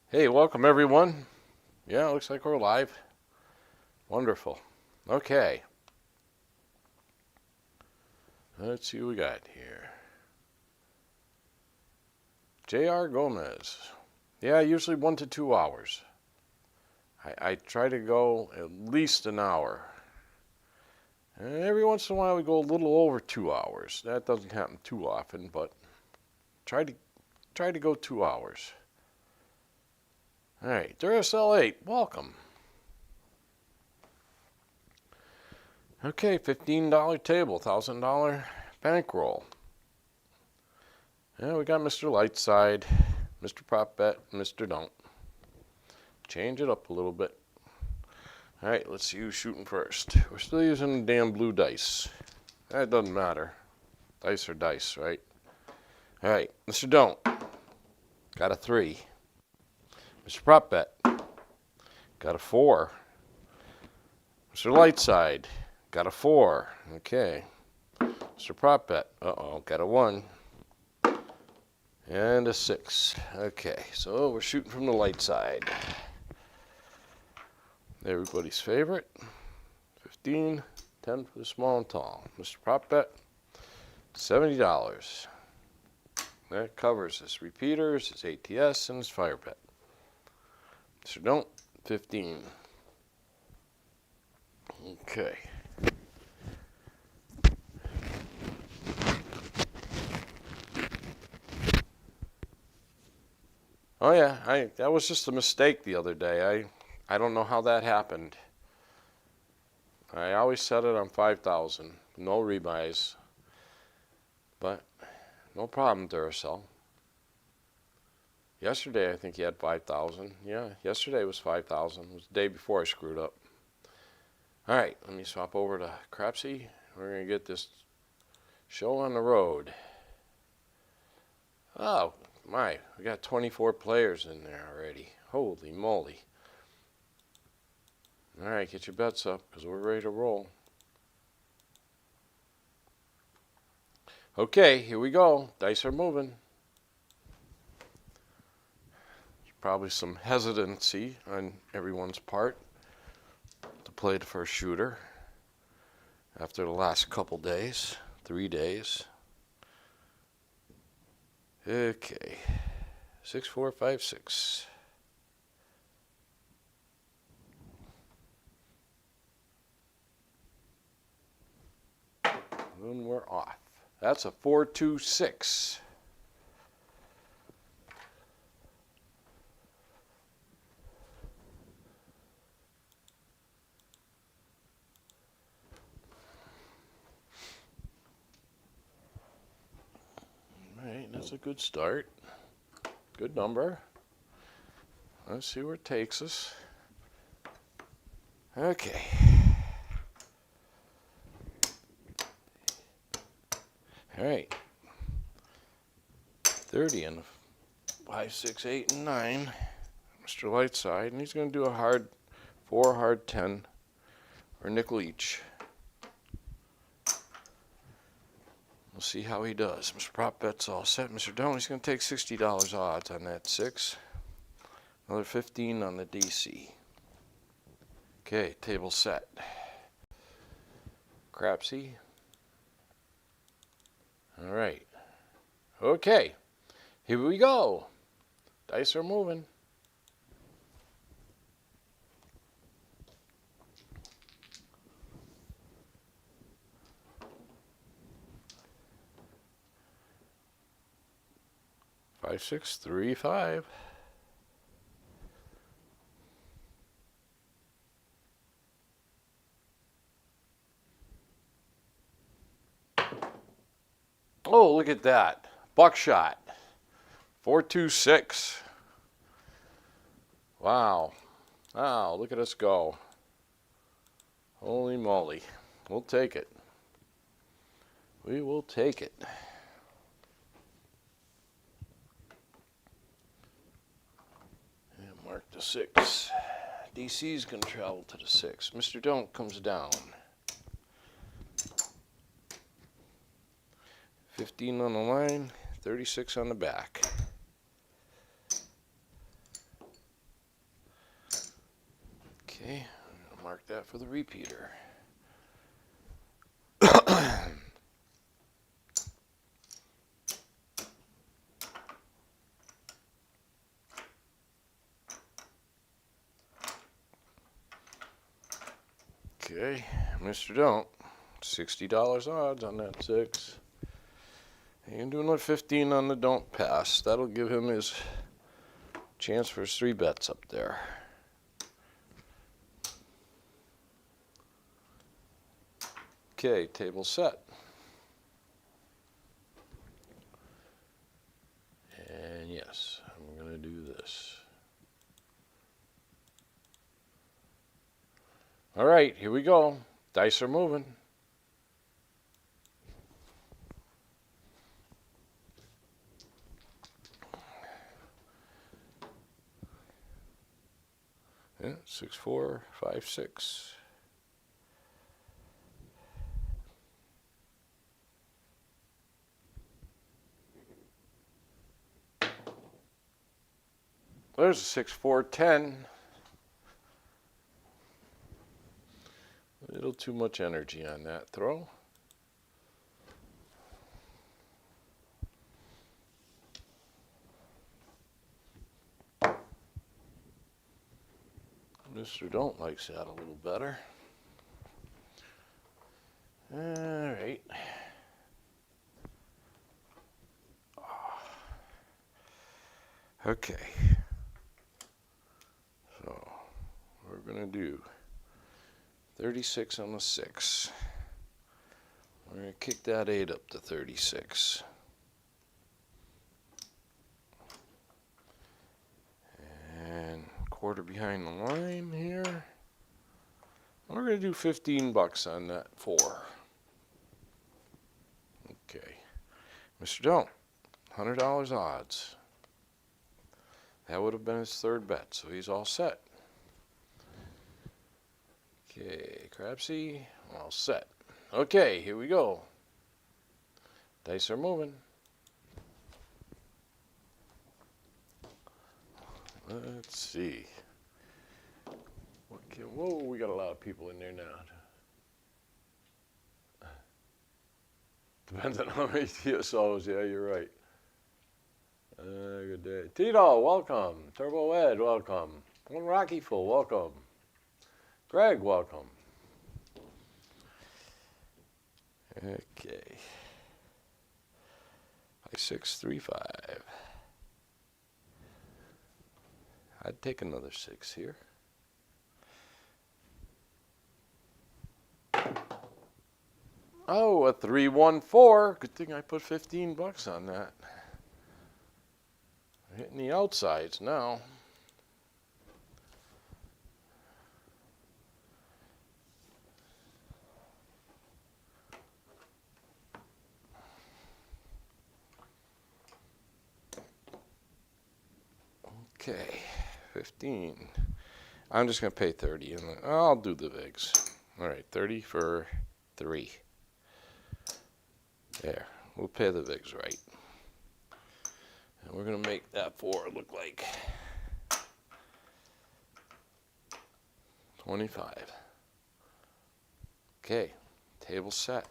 Hey, welcome everyone. Yeah, looks like we're live. Wonderful. Okay. Let's see what we got here. J.R. Gomez. Yeah, usually 1 to 2 hours. I try to go at least an hour. And every once in a while we go a little over 2 hours. That doesn't happen too often, but try to go 2 hours. All right, Duracell 8, welcome. Okay, $15 table, $1,000 bankroll. Yeah, we got Mr. Lightside, Mr. Prop Bet, Mr. Don't. Change it up a little bit. All right, let's see who's shooting first. We're still using the damn blue dice. That doesn't matter. Dice are dice, right? All right, Mr. Don't. Got a 3. Mr. Prop Bet. Got a 4. Mr. Lightside. Got a 4. Okay. Mr. Prop Bet. Uh-oh, got a 1. And a 6. Okay, so we're shooting from the light side. Everybody's favorite. 15, 10 for the small and tall. Mr. Prop Bet, $70. That covers his repeaters, his ATS, and his fire bet. Mr. Don't, 15. Okay. Oh yeah, that was just a mistake the other day. I don't know how that happened. I always set it on 5,000, no rebuys. But no problem, Duracell. Yesterday I think he had 5,000. Yeah, yesterday was 5,000. It was the day before I screwed up. All right, let me swap over to crapsee. We're gonna get this show on the road. Oh my, we got 24 players in there already. Holy moly. All right, get your bets up because we're ready to roll. Okay, here we go. Dice are moving. There's probably some hesitancy on everyone's part to play the first shooter after the last couple days, 3 days. Okay, 6, 4, 5, 6. Then we're off. That's a 4, 2, 6. All right, that's a good start. Good number. Let's see where it takes us. Okay. All right. 30 and 5, 6, 8, and 9. Mr. Lightside, and he's going to do a hard 4, hard 10, or nickel each. We'll see how he does. Mr. Prop Bet's all set. Mr. Don't, he's going to take $60 odds on that 6. Another 15 on the DC. Okay, table set. Crapsee. All right. Okay, here we go. Dice are moving. Five, 6, 3, 5. Oh, look at that. Buckshot. 4, 2, 6. Wow. Wow, look at us go. Holy moly. We'll take it. We will take it. And mark the 6. DC's going to travel to the 6. Mr. Don't comes down. 15 on the line, 36 on the back. that for the repeater. Okay, Mr. Don't. $60 odds on that 6. And doing what 15 on the don't pass. That'll give him his chance for his 3 bets up there. Okay, table set. And yes, I'm going to do this. All right, here we go. Dice are moving. Yeah, 6, 4, 5, 6. There's a 6, 4, 10. A little too much energy on that throw. Mr. Don't likes that a little better. All right. Okay. So we're going to do 36 on the 6. We're going to kick that 8 up to 36. And quarter behind the line here. We're going to do 15 bucks on that 4. Okay. Mr. Don't, $100 odds. That would have been his 3rd bet, so he's all set. Okay, crapsee, all set. Okay, here we go. Dice are moving. Let's see. Whoa, we got a lot of people in there now. Depends on how many TSOs. Yeah, you're right. Good day. Tito, welcome. Turbo Ed, welcome. One Rocky Full, welcome. Greg, welcome. Okay. 5, 6, 3, 5. I'd take another 6 here. Oh, a 3, 1, 4. Good thing I put 15 bucks on that. I'm hitting the outsides now. Okay, 15. I'm just going to pay 30 and I'll do the VIGs. All right, 30 for 3. There, we'll pay the VIGs right. And we're going to make that 4 look like 25. Okay, table set.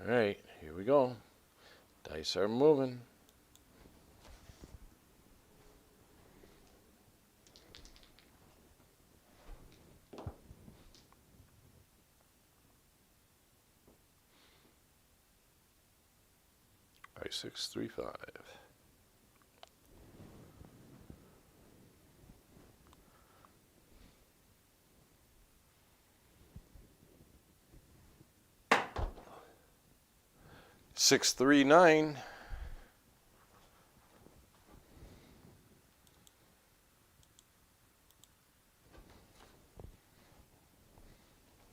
All right, here we go. Dice are moving. All right, 6, 3, 5. Six, 3, 9.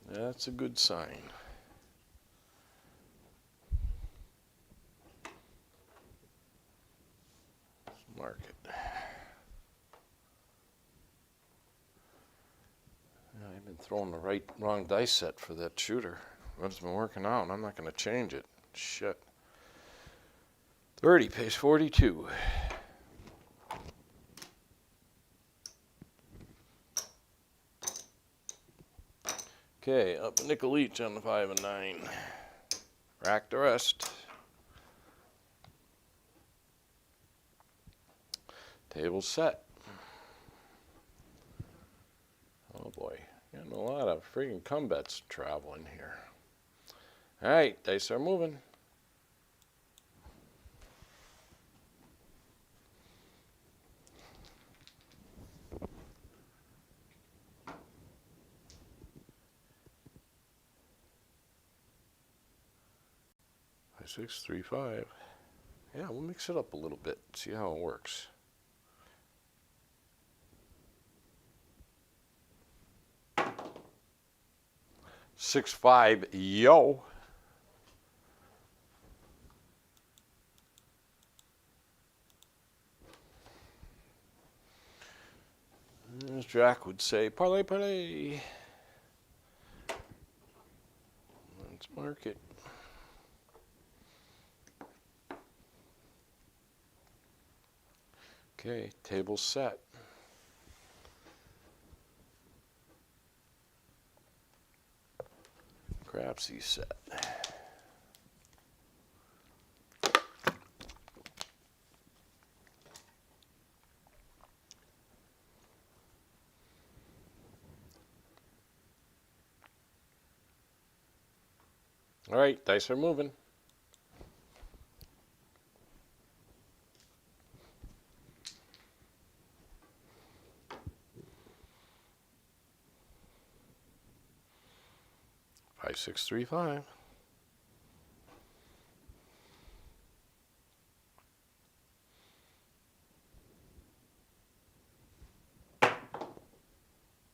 That's a good sign. Let's mark it. I've been throwing the wrong dice set for that shooter. It's been working out, and I'm not going to change it. Shit. 30 pays 42. Okay, up a nickel each on the 5 and 9. Rack the rest. Table set. Oh boy, getting a lot of friggin' combats traveling here. All right, dice are moving. Five, 6, 3, 5. Yeah, we'll mix it up a little bit, see how it works. Six, 5, yo. As Jack would say, parlay, parlay. Let's mark it. Okay, table set. Crapsee set. All right, dice are moving. Five, 6, 3, 5.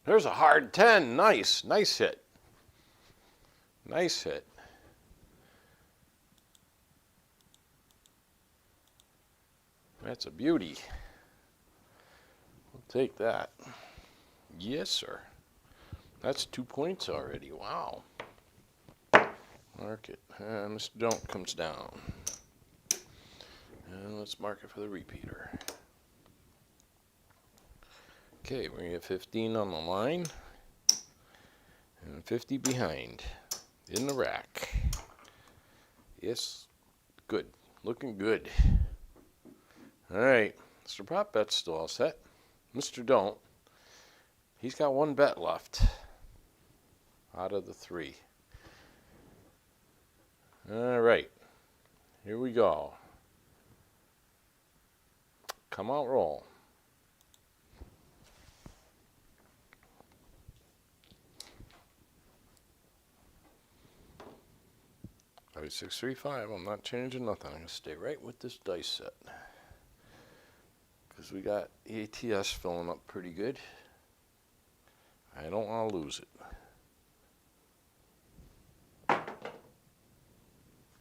There's a hard 10. Nice, nice hit. Nice hit. That's a beauty. We'll take that. Yes, sir. That's 2 points already. Wow. Mark it. And Mr. Don't comes down. And let's mark it for the repeater. Okay, we're going to get 15 on the line. And 50 behind. In the rack. Yes. Good. Looking good. Alright. Mr. Prop Bet's still all set. Mr. Don't. He's got one bet left. Out of the 3. Alright. Here we go. Come out, roll. Five, 6, 3, 5. I'm not changing nothing. I'm going to stay right with this dice set. Because we got ATS filling up pretty good. I don't want to lose it.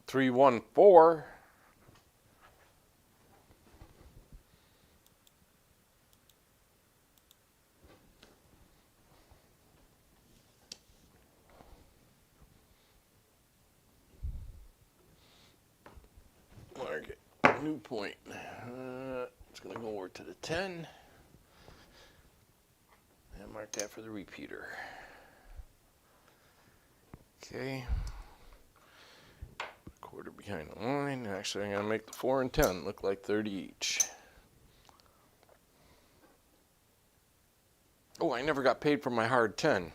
3, 1, 4. Mark it. New point. It's going to go over to the 10. And mark that for the repeater. Okay. Quarter behind the line. Actually, I'm going to make the 4 and 10 look like 30 each. Oh, I never got paid for my hard 10.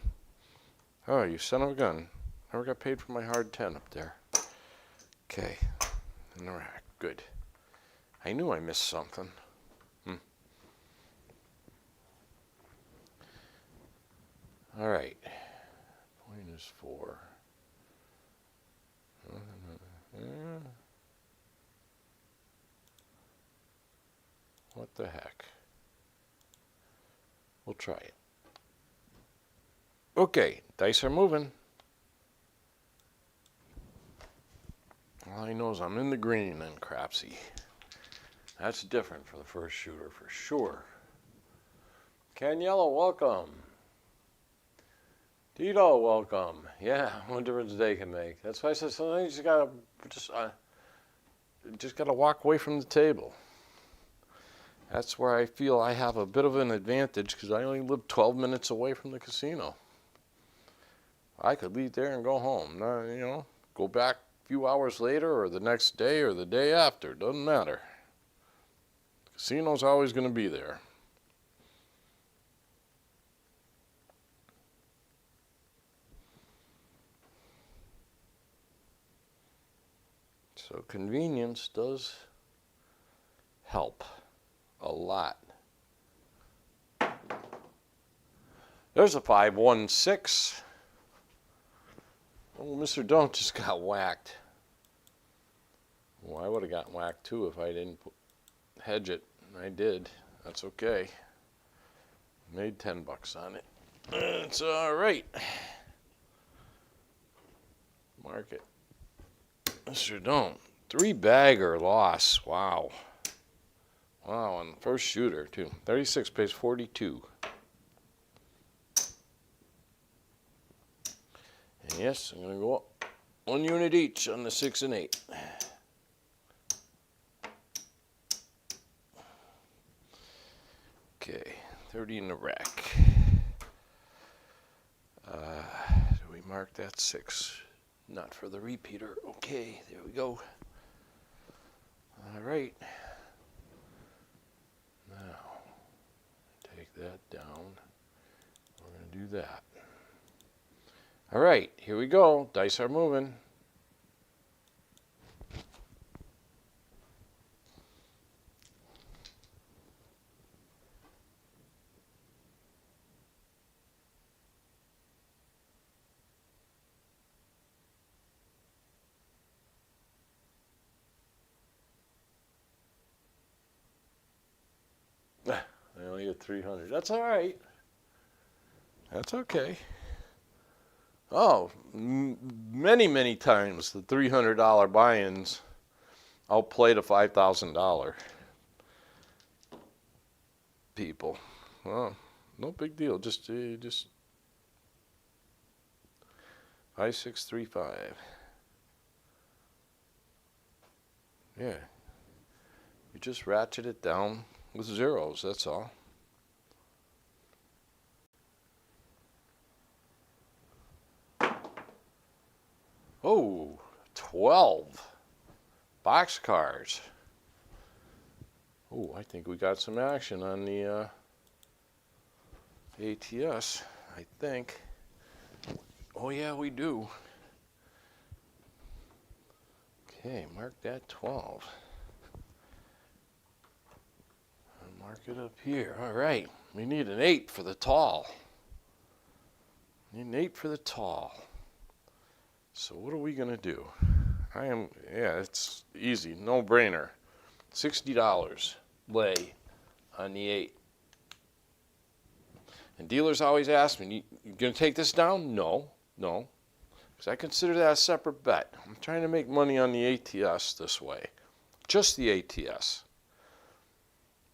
Oh, you son of a gun. Never got paid for my hard 10 up there. Okay. In the rack. Good. I knew I missed something. All right. Point is 4. What the heck? We'll try it. Okay, dice are moving. All I know is I'm in the green then, crapsee. That's different for the first shooter for sure. Ken Yellow, welcome. Tito, welcome. Yeah, what difference they can make. That's why I said sometimes you just gotta walk away from the table. That's where I feel I have a bit of an advantage because I only live 12 minutes away from the casino. I could leave there and go home. Now, you know, go back a few hours later or the next day or the day after. Doesn't matter. The casino's always going to be there. So convenience does help a lot. There's a 516. Oh, Mr. Don't just got whacked. Well, I would have gotten whacked too if I didn't hedge it. I did. That's okay. Made 10 bucks on it. It's all right. Market. Mr. Don't. 3-bagger loss. Wow. Wow, on the first shooter too. 36 pays 42. And yes, I'm going to go up 1 unit each on the 6 and 8. Okay, 30 in the rack. Do we mark that 6? Not for the repeater. Okay, there we go. All right. Now, take that down. We're going to do that. All right, here we go. Dice are moving. I only get 300. That's all right. That's okay. Oh, many times the $300 buy-ins outplay the $5,000 people. Well, no big deal. Just 5635. Yeah, you just ratchet it down with zeros. That's all. Oh, 12 boxcars. Oh, I think we got some action on the ATS, I think. Oh, yeah, we do. Okay, mark that 12. I'll mark it up here. All right, we need an 8 for the tall. Need an 8 for the tall. So what are we going to do? It's easy, no brainer. $60 lay on the 8. And dealers always ask me, you going to take this down? No. Because I consider that a separate bet. I'm trying to make money on the ATS this way. Just the ATS.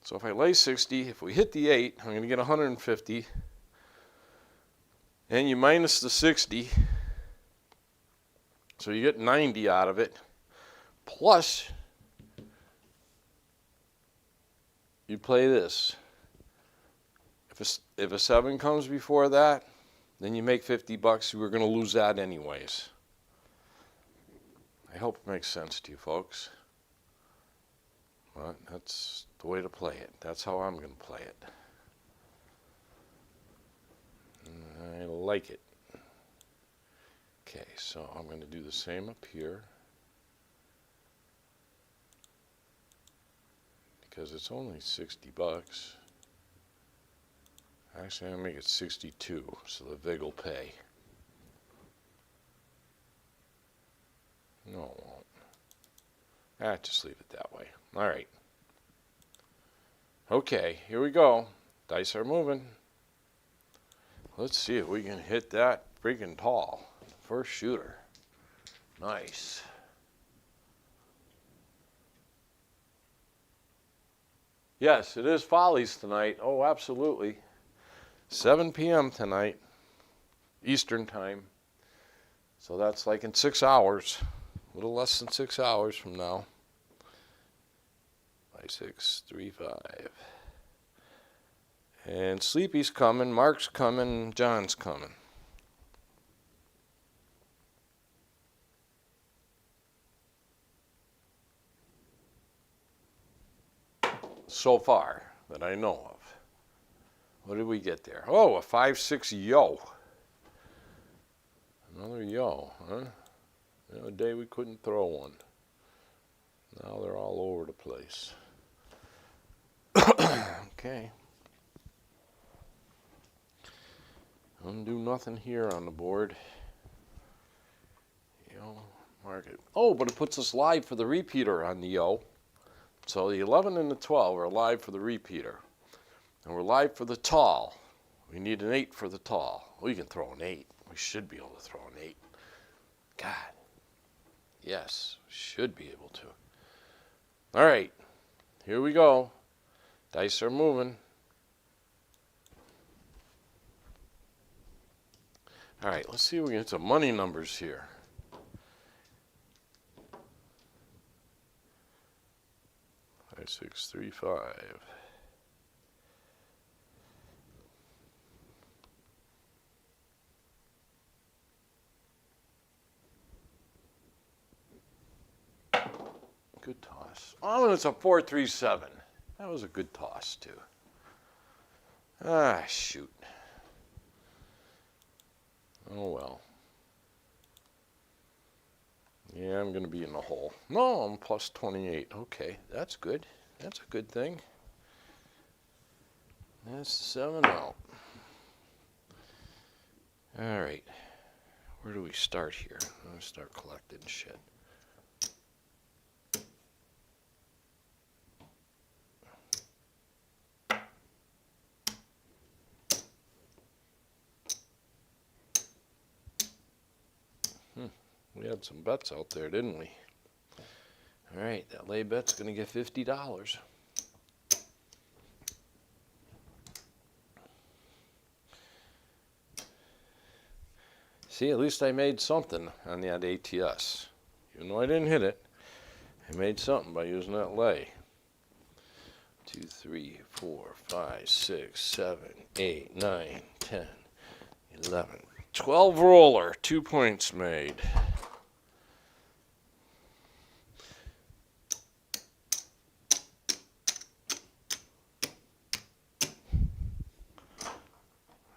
So if I lay 60, if we hit the 8, I'm going to get 150. And you minus the 60. So you get 90 out of it. Plus, you play this. If a 7 comes before that, then you make 50 bucks. You were going to lose that anyways. I hope it makes sense to you folks. But that's the way to play it. That's how I'm going to play it. And I like it. Okay, so I'm going to do the same up here. Because it's only 60 bucks. Actually, I'm going to make it 62, so the VIG will pay. No, it won't. Just leave it that way. All right. Okay, here we go. Dice are moving. Let's see if we can hit that freaking tall. First shooter. Nice. Yes, it is Follies tonight. Oh, absolutely. 7 p.m. tonight, Eastern time. So that's like in 6 hours. A little less than 6 hours from now. 5635. And Sleepy's coming, Mark's coming, John's coming. so far that I know of. What did we get there? Oh, a 5-6 yo. Another yo, huh? The other day we couldn't throw one. Now they're all over the place. Okay. Undo nothing here on the board. Yo, mark it. Oh, but it puts us live for the repeater on the yo. So the 11 and the 12 are live for the repeater. And we're live for the tall. We need an 8 for the tall. We can throw an 8. We should be able to throw an 8. God. Yes, should be able to. All right, here we go. Dice are moving. All right, let's see if we can get some money numbers here. Five, 6, 3, 5. Good toss. Oh, and it's a 4, 3, 7. That was a good toss, too. Ah, shoot. Oh, well. Yeah, I'm going to be in the hole. No, I'm plus 28. Okay, that's good. That's a good thing. That's 7 out. All right. Where do we start here? I'm going to start collecting shit. We had some bets out there, didn't we? All right, that lay bet's going to get $50. See, at least I made something on that ATS. Even though I didn't hit it, I made something by using that lay. 2, 3, 4, 5, 6, 7, 8, 9, 10, 11. 12 roller, 2 points made.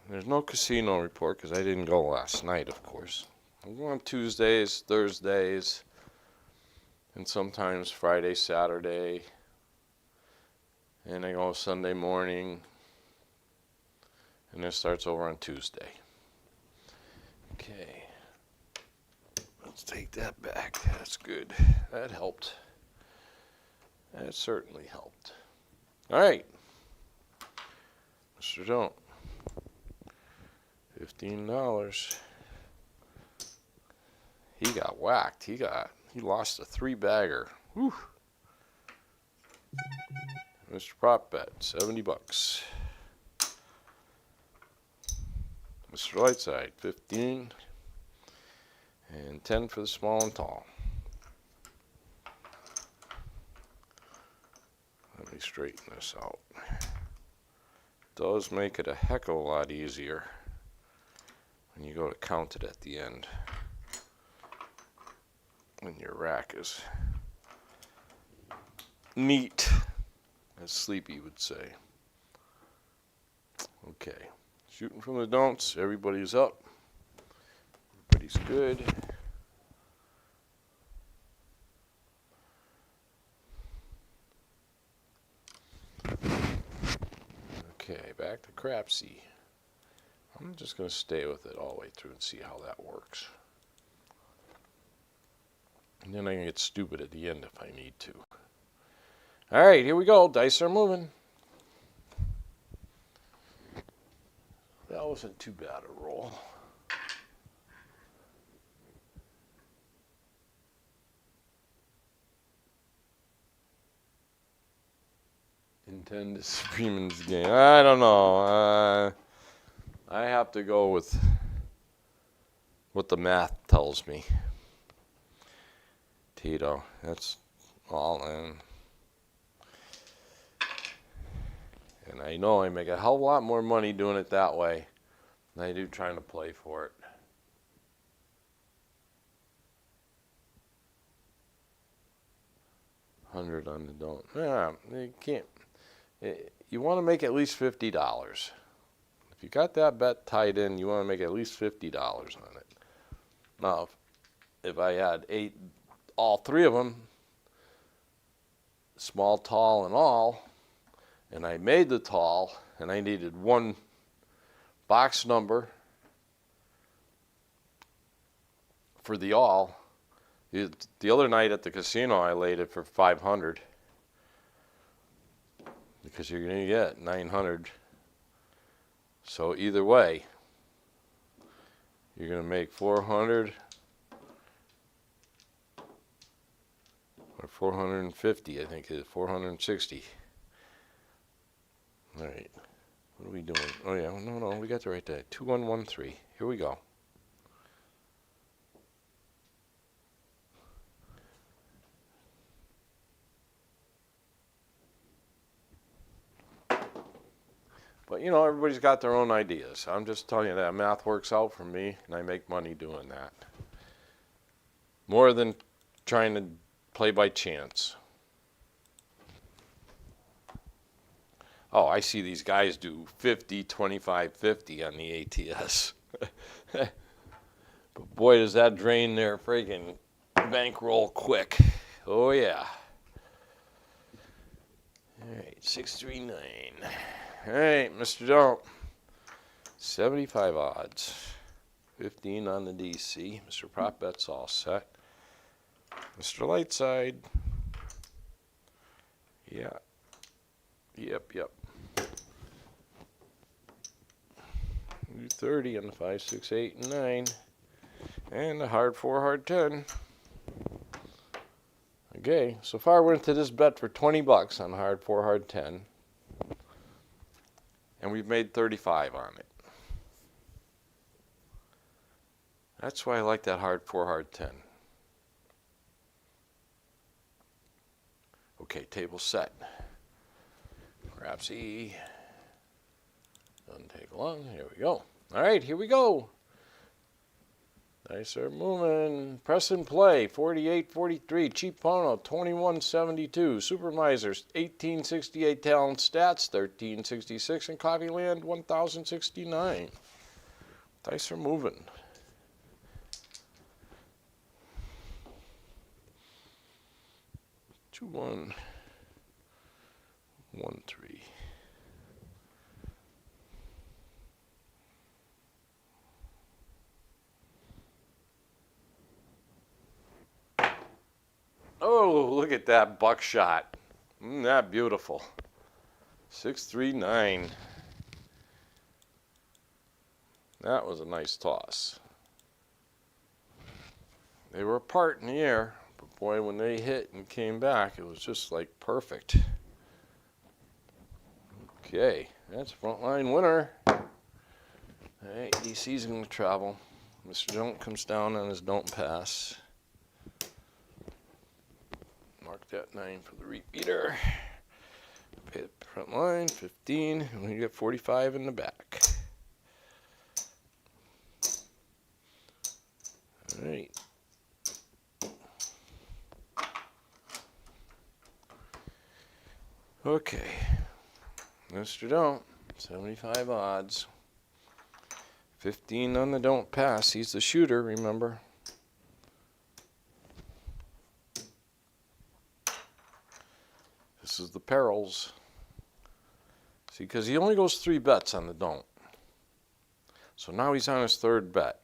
There's no casino report because I didn't go last night, of course. I go on Tuesdays, Thursdays, and sometimes Friday, Saturday. And I go Sunday morning. And it starts over on Tuesday. Okay. Let's take that back. That's good. That helped. That certainly helped. All right. Mr. Don't. $15. He got whacked. He lost a 3-bagger. Whew. Mr. Prop Bet, $70. Mr. Lightside, 15. And 10 for the small and tall. Let me straighten this out. Does make it a heck of a lot easier when you go to count it at the end. When your rack is neat, as Sleepy would say. Okay, shooting from the don'ts. Everybody's up. Everybody's good. Okay, back to crapsee. I'm just going to stay with it all the way through and see how that works. And then I can get stupid at the end if I need to. All right, here we go. Dice are moving. That wasn't too bad a roll. Intend to Freeman's game. I don't know. I have to go with what the math tells me. Tito, that's all in. And I know I make a hell of a lot more money doing it that way than I do trying to play for it. $100 on the don't. Yeah, you can't. You want to make at least $50. If you got that bet tied in, you want to make at least $50 on it. Now, if I had all three of them, small, tall, and all, and I made the tall, and I needed one box number for the all. The other night at the casino, I laid it for 500 because you're going to get 900. So either way, you're going to make 400 or 450, I think it is 460. All right, what are we doing? Oh yeah, no, we got the right day. 2113. Here we go. But you know, everybody's got their own ideas. I'm just telling you that math works out for me, and I make money doing that. More than trying to play by chance. Oh, I see these guys do 50, 25, 50 on the ATS. But boy, does that drain their friggin' bankroll quick. Oh yeah. All right, 639. All right, Mr. Don't. 75 odds. 15 on the DC. Mr. Prop Bet's all set. Mr. Lightside. Yeah. Yep. 30 on the 5, 6, 8, and 9. And the hard 4, hard 10. Okay, so far we're into this bet for 20 bucks on hard 4, hard 10. And we've made 35 on it. That's why I like that hard 4, hard 10. Okay, table set. Crapsee. Doesn't take long. Here we go. All right, here we go. Dice are moving. Press and play. 48-43. Cheap Pono. 21-72. Supermisers. 1868. Talent Stats. 1366. And Coffeeland. 1069. Dice are moving. Two, 1, 1, 3. Oh, look at that buckshot. Isn't that beautiful? 639. That was a nice toss. They were apart in the air, but boy, when they hit and came back, it was just like perfect. Okay, that's frontline winner. All right, DC's going to travel. Mr. Don't comes down on his don't pass. Mark that 9 for the repeater. Pay the front line, 15, and we get 45 in the back. All right. Okay. Mr. Don't, 75 odds. 15 on the don't pass. He's the shooter, remember. This is the perils. See, because he only goes 3 bets on the don't. So now he's on his 3rd bet.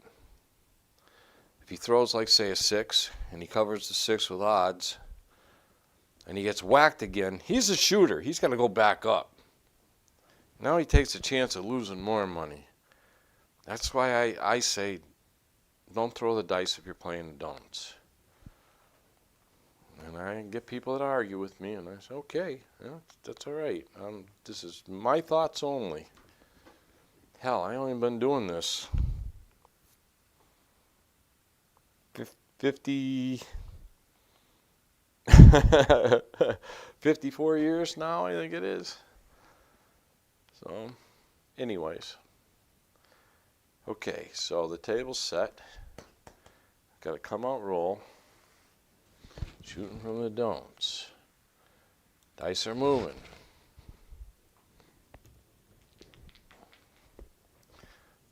If he throws, like, say, a 6, and he covers the 6 with odds, and he gets whacked again, he's a shooter. He's going to go back up. Now he takes a chance of losing more money. That's why I say don't throw the dice if you're playing the don'ts. And I get people that argue with me, and I say, okay, yeah, that's all right. This is my thoughts only. Hell, I only been doing this 54 years now, I think it is. So, anyways. Okay, so the table's set. Got a come out roll. Shooting from the don'ts. Dice are moving.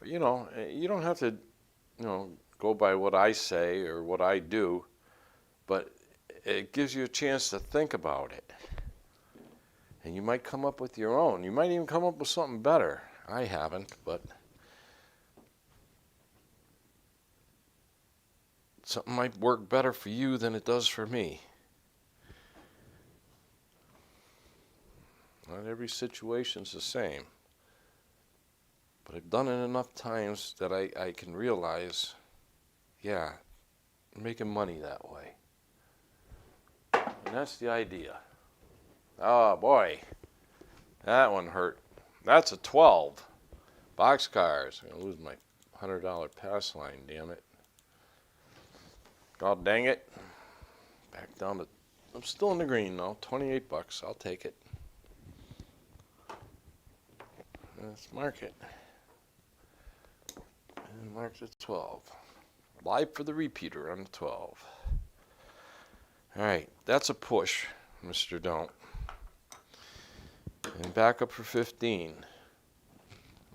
But you know, you don't have to, go by what I say or what I do, but it gives you a chance to think about it. And you might come up with your own. You might even come up with something better. I haven't, but something might work better for you than it does for me. Not every situation's the same. But I've done it enough times that I can realize, yeah, I'm making money that way. And that's the idea. Oh boy, that one hurt. That's a 12. Boxcars. I'm going to lose my $100 pass line, damn it. God dang it. Back down to, I'm still in the green though, 28 bucks. I'll take it. Let's mark it. And mark the 12. Live for the repeater on the 12. Alright, that's a push, Mr. Don't. And back up for 15,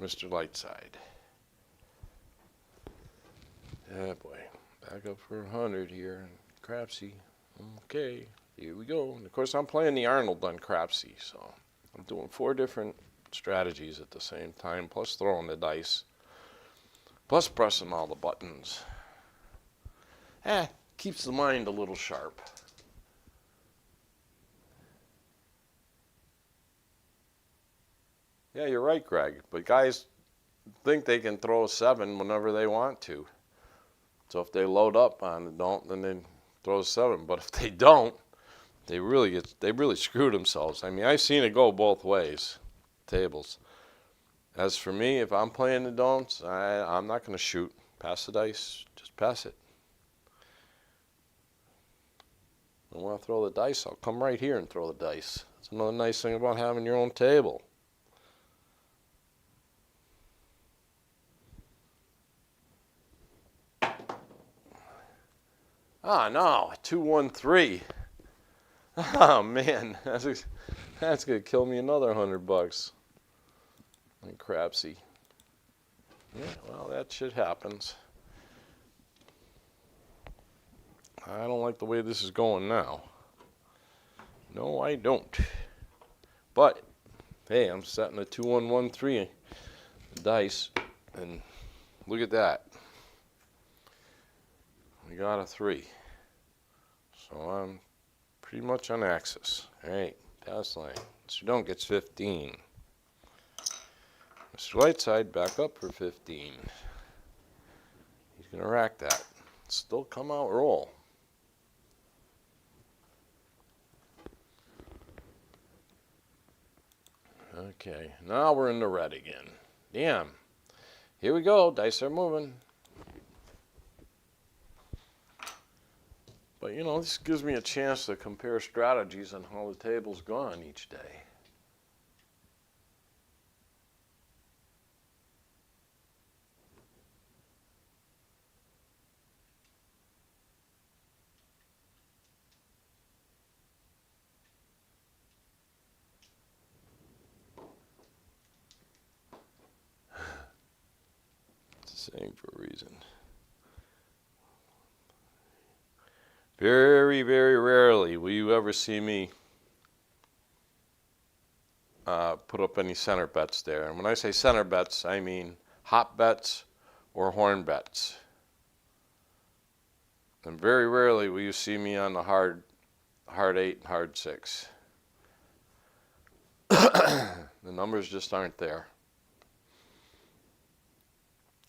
Mr. Lightside. Yeah, boy. Back up for 100 here. Crapsee. Okay, here we go. And of course, I'm playing the Arnold on crapsee, so I'm doing 4 different strategies at the same time, plus throwing the dice, plus pressing all the buttons. Keeps the mind a little sharp. Yeah, you're right, Greg. But guys think they can throw a 7 whenever they want to. So if they load up on the don't, then they throw a 7. But if they don't, they really screw themselves. I mean, I've seen it go both ways, tables. As for me, if I'm playing the don'ts, I'm not going to shoot. Pass the dice, just pass it. I want to throw the dice, I'll come right here and throw the dice. That's another nice thing about having your own table. Ah, no, 2-1-3. Oh man, that's gonna kill me another $100 on crapsee. Yeah, well, that shit happens. I don't like the way this is going now. No, I don't. But hey, I'm setting a 2-1-1-3 dice, and look at that. We got a 3. So I'm pretty much on axis. Alright, pass line. Mr. Don't gets 15. Mr. Lightside back up for 15. He's going to rack that. Still come out roll. Okay, now we're in the red again. Damn. Here we go. Dice are moving. But you know, this gives me a chance to compare strategies on how the table's gone each day. It's the same for a reason. Very, very rarely will you ever see me put up any center bets there. And when I say center bets, I mean hop bets or horn bets. And very rarely will you see me on the hard 8 and hard 6. The numbers just aren't there.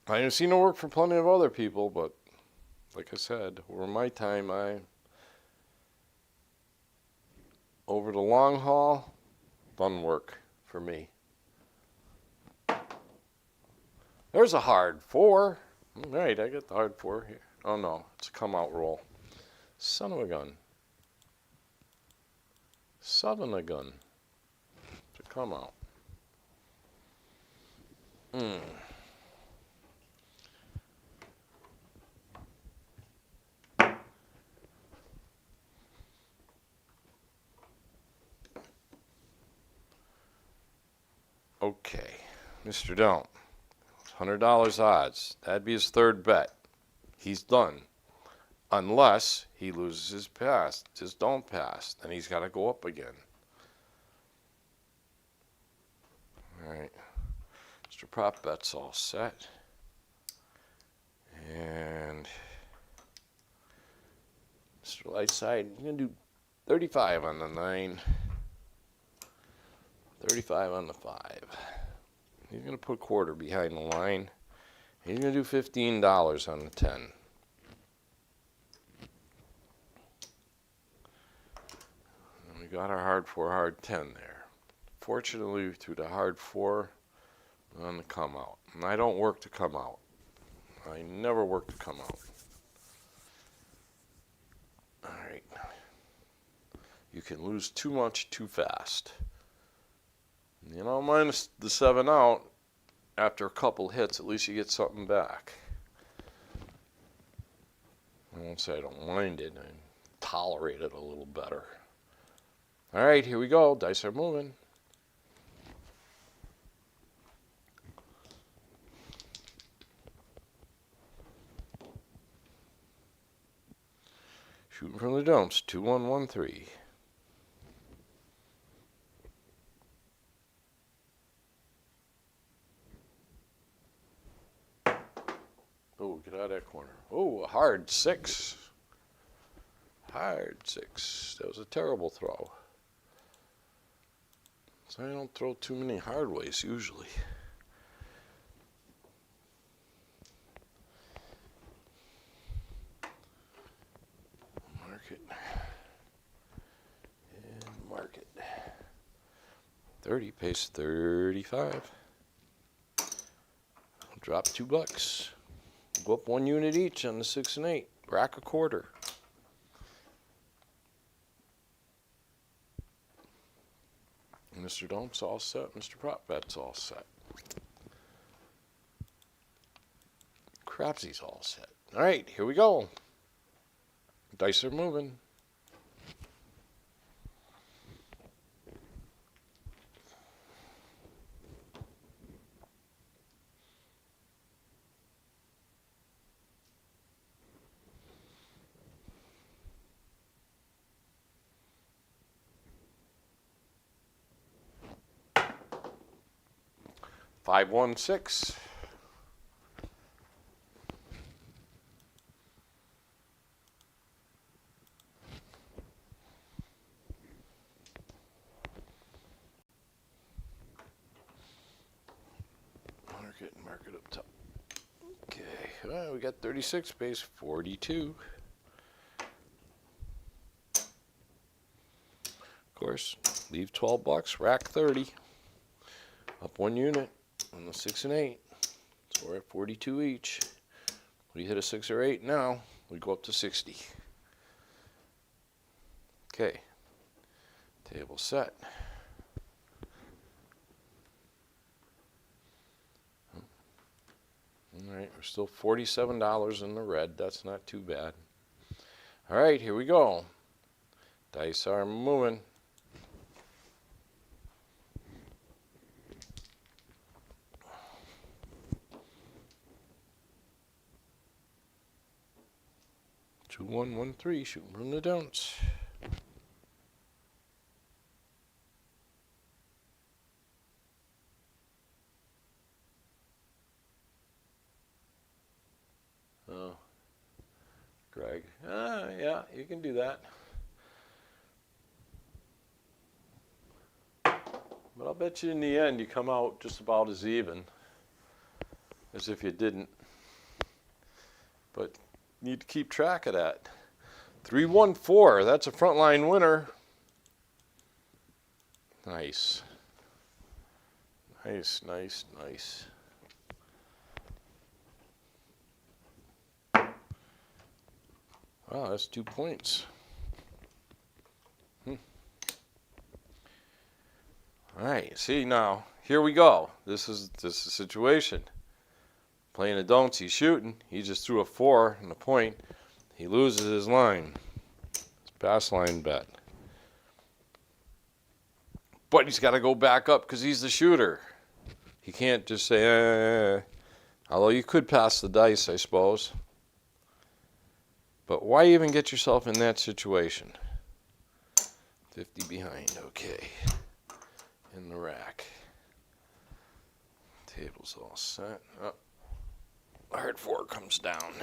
I've seen it work for plenty of other people, but like I said, over my time, over the long haul, doesn't work for me. There's a hard 4. All right, I got the hard 4 here. Oh no, it's a come out roll. Son of a gun. Son of a gun. It's a come out. Okay, Mr. Don't. $100 odds. That'd be his third bet. He's done. Unless he loses his pass. Just don't pass. Then he's got to go up again. All right. Mr. Prop Bet's all set. And Mr. Lightside, you're going to do 35 on the 9. 35 on the 5. He's going to put a quarter behind the line. He's going to do $15 on the 10. And we got our hard 4, hard 10 there. Fortunately, through the hard 4 on the come out. And I don't work to come out. I never work to come out. All right. You can lose too much too fast. You know, minus the 7 out, after a couple hits, at least you get something back. I won't say I don't mind it. I tolerate it a little better. All right, here we go. Dice are moving. Shooting from the dumps, 2113. Oh, get out of that corner. Oh, a hard 6. Hard 6. That was a terrible throw. So I don't throw too many hard ways usually. Mark it. And mark it. 30 pays 35. I'll drop $2. Go up 1 unit each on the 6 and 8. Rack a quarter. Mr. Dome's all set. Mr. Prop Bet's all set. Crapsee's all set. All right, here we go. Dice are moving. Five, 1, 6. Mark it up top. Okay, well, we got 36 base 42. Of course, leave $12, rack 30. Up 1 unit. On the 6 and 8, so we're at 42 each. We hit a 6 or 8 now, we go up to 60. Okay, table set. All right, we're still $47 in the red. That's not too bad. All right, here we go. Dice are moving. Two, 1, 1, 3, shooting from the don'ts. Oh, Greg. Yeah, you can do that. But I'll bet you in the end you come out just about as even as if you didn't. But need to keep track of that. 314, that's a frontline winner. Nice. Nice, nice, nice. Wow, that's 2 points. All right, see now, here we go. This is the situation. Playing a don'ts, he's shooting. He just threw a 4 and a point. He loses his line. It's pass line bet. But he's got to go back up because he's the shooter. He can't just say, Although you could pass the dice, I suppose. But why even get yourself in that situation? 50 behind, okay. In the rack. Table's all set. Oh, hard 4 comes down.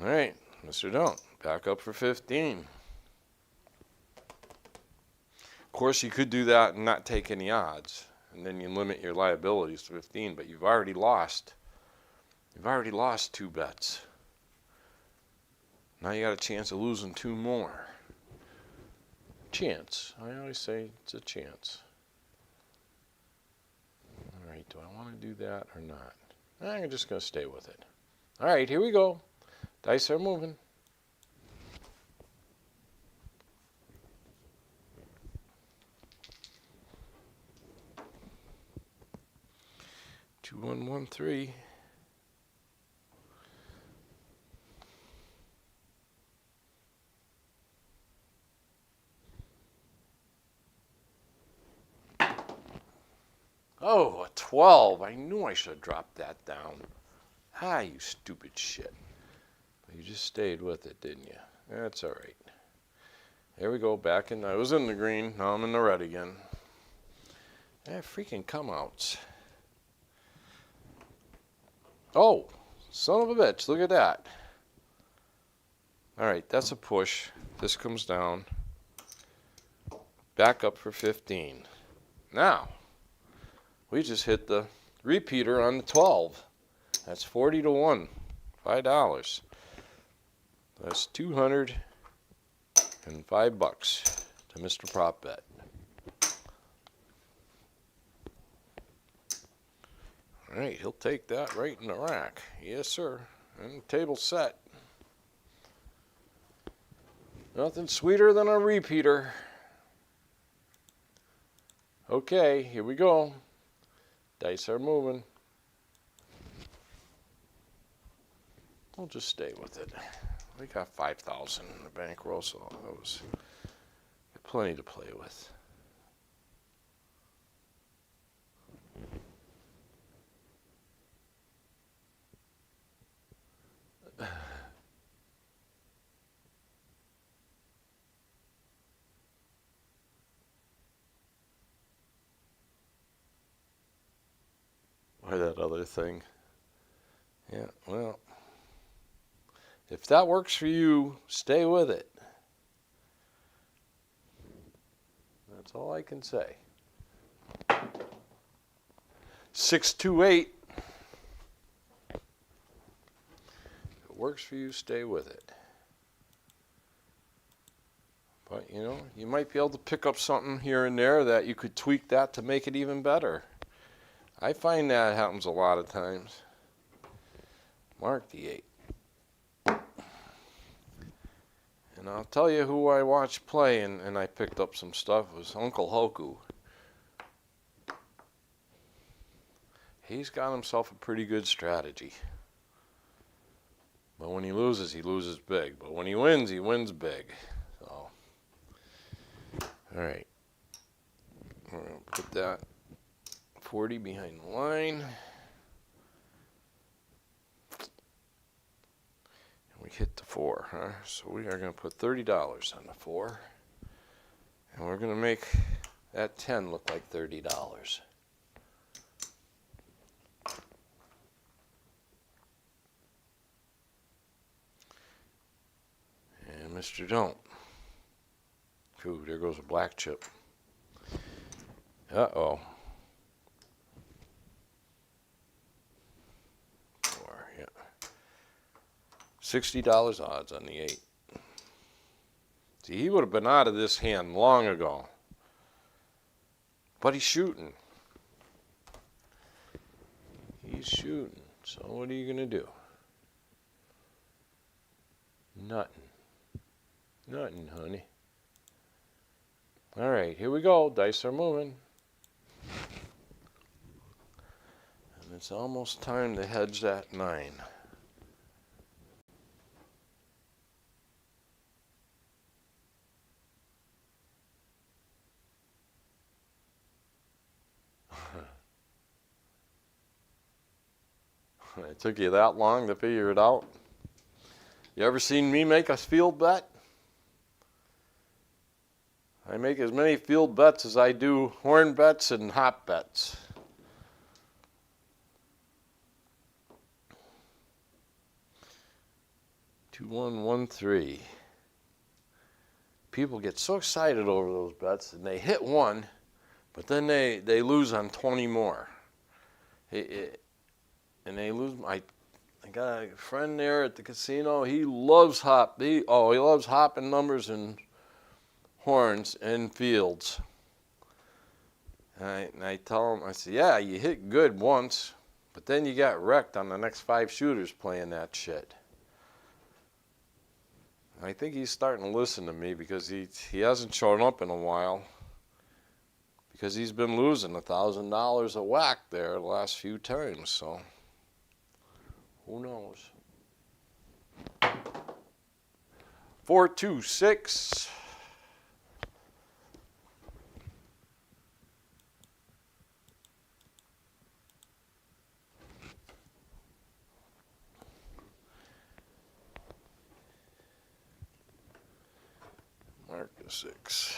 All right, Mr. Don't, back up for 15. Of course, you could do that and not take any odds, and then you limit your liabilities to 15, but you've already lost. You've already lost 2 bets. Now you got a chance of losing 2 more. Chance. I always say it's a chance. All right, do I want to do that or not? I'm just going to stay with it. All right, here we go. Dice are moving. Two, 1, 1, 3. Oh, a 12. I knew I should have dropped that down. Ah, you stupid shit. But you just stayed with it, didn't you? That's all right. There we go, back in. I was in the green. Now I'm in the red again. Freaking come outs. Oh, son of a bitch. Look at that. All right, that's a push. This comes down. Back up for 15. Now, we just hit the repeater on the 12. That's 40 to 1. $5. That's $205 to Mr. Prop Bet. All right, he'll take that right in the rack. Yes, sir. And the table's set. Nothing sweeter than a repeater. Okay, here we go. Dice are moving. We'll just stay with it. We got 5,000 in the bankroll, so that was plenty to play with. Or that other thing. Yeah, well, if that works for you, stay with it. That's all I can say. 628. If it works for you, stay with it. But, you know, you might be able to pick up something here and there that you could tweak that to make it even better. I find that happens a lot of times. Mark the 8. And I'll tell you who I watched play and I picked up some stuff. It was Uncle Hoku. He's got himself a pretty good strategy. But when he loses big. But when he wins big. So, all right. We're going to put that 40 behind the line. And we hit the 4, huh? So we are going to put $30 on the 4. And we're going to make that 10 look like $30. And Mr. Don't. Ooh, there goes a black chip. Uh-oh. 4, yeah. $60 odds on the 8. See, he would have been out of this hand long ago. But he's shooting. He's shooting. So what are you going to do? Nothing. Nothing, honey. All right, here we go. Dice are moving. And it's almost time to hedge that 9. It took you that long to figure it out? You ever seen me make a field bet? I make as many field bets as I do horn bets and hop bets. Two, 1, 1, 3. People get so excited over those bets, and they hit one, but then they lose on 20 more. And they lose. I got a friend there at the casino. He loves he loves hopping numbers and horns and fields. And I tell him, I say, yeah, you hit good once, but then you got wrecked on the next 5 shooters playing that shit. I think he's starting to listen to me because he hasn't shown up in a while because he's been losing $1,000 a whack there the last few times. So who knows? 4, 2, 6. Mark a 6.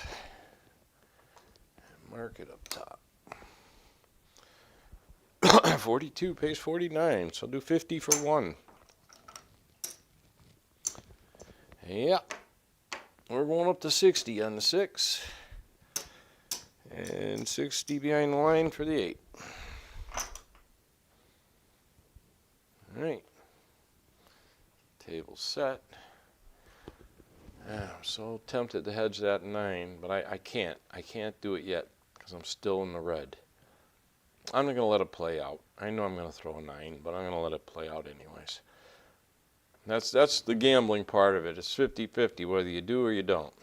And mark it up top. 42 pays 49, so I'll do 50 for 1. Yeah. We're going up to 60 on the 6. And 60 behind the line for the 8. Alright. Table set. I'm so tempted to hedge that 9, but I can't. I can't do it yet because I'm still in the red. I'm not going to let it play out. I know I'm going to throw a 9, but I'm going to let it play out anyways. That's the gambling part of it. It's 50-50 whether you do or you don't.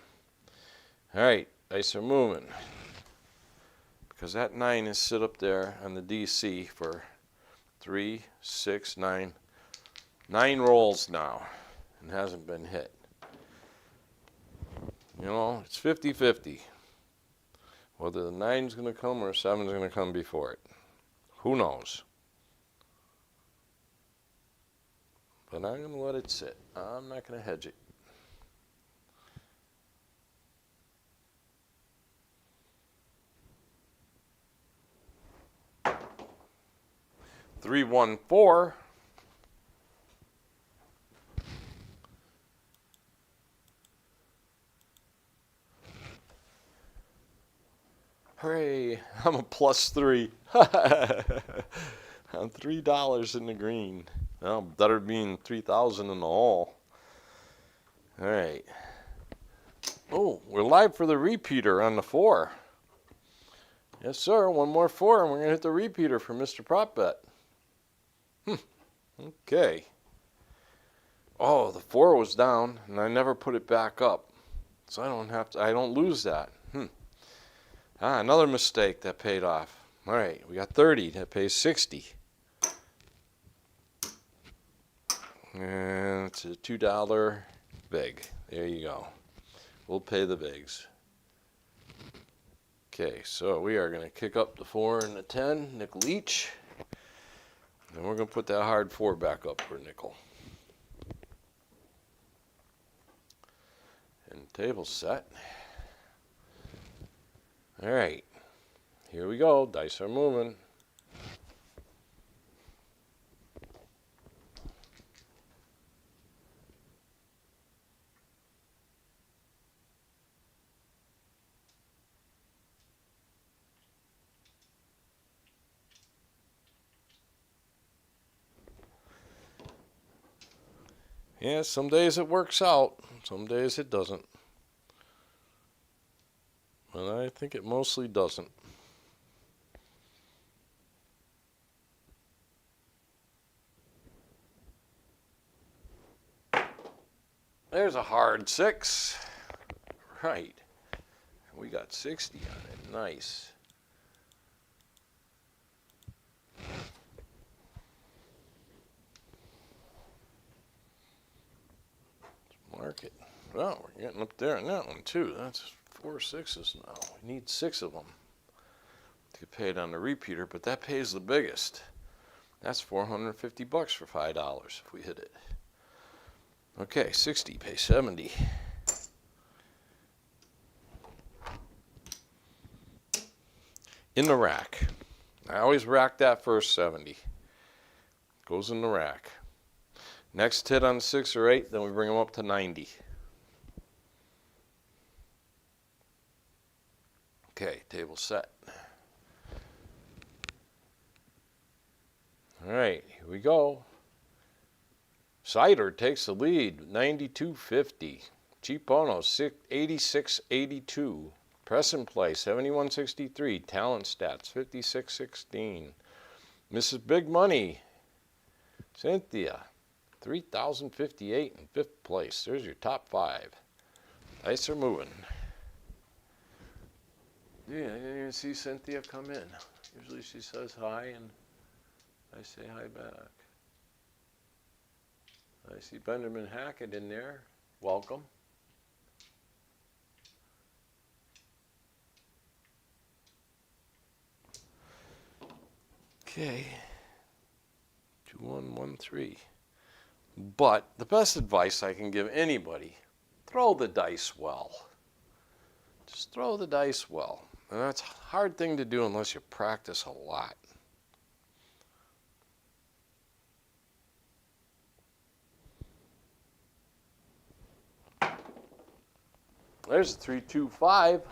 Alright, dice are moving. Because that 9 is sit up there on the DC for 3, 6, 9. 9 rolls now and hasn't been hit. You know, it's 50-50. Whether the 9's going to come or 7's going to come before it. Who knows? But I'm going to let it sit. I'm not going to hedge it. Three, 1, 4. Hooray, I'm a +3. I'm $3 in the green. Well, better being 3,000 in the hole. All right. Oh, we're live for the repeater on the 4. Yes, sir. One more 4, and we're going to hit the repeater for Mr. Prop Bet. Okay. Oh, the 4 was down, and I never put it back up. So I don't lose that. Another mistake that paid off. All right, we got 30. That pays 60. And it's a $2 vig. There you go. We'll pay the vigs. Okay, so we are going to kick up the 4 and the 10, nickel each. And we're going to put that hard 4 back up for a nickel. And table set. All right, here we go. Dice are moving. Yeah, some days it works out, some days it doesn't. But I think it mostly doesn't. There's a hard 6. Right. We got 60 on it. Nice. Let's mark it. Well, we're getting up there on that one too. That's 4 6s now. We need 6 of them to get paid on the repeater, but that pays the biggest. That's 450 bucks for $5 if we hit it. Okay, 60, pay 70. In the rack. I always rack that first 70. Goes in the rack. Next hit on 6 or 8, then we bring them up to 90. Okay, table set. All right, here we go. Cider takes the lead, 92.50. Cheapono, 86.82. Press and Play, 71.63. Talent Stats, 56.16. Mrs. Big Money, Cynthia, 3,058 in 5th place. There's your top 5. Dice are moving. Yeah, I didn't even see Cynthia come in. Usually she says hi and I say hi back. I see Benjamin Hackett in there. Welcome. Okay. 2113. But the best advice I can give anybody, throw the dice well. Just throw the dice well. And that's a hard thing to do unless you practice a lot. There's a 325. All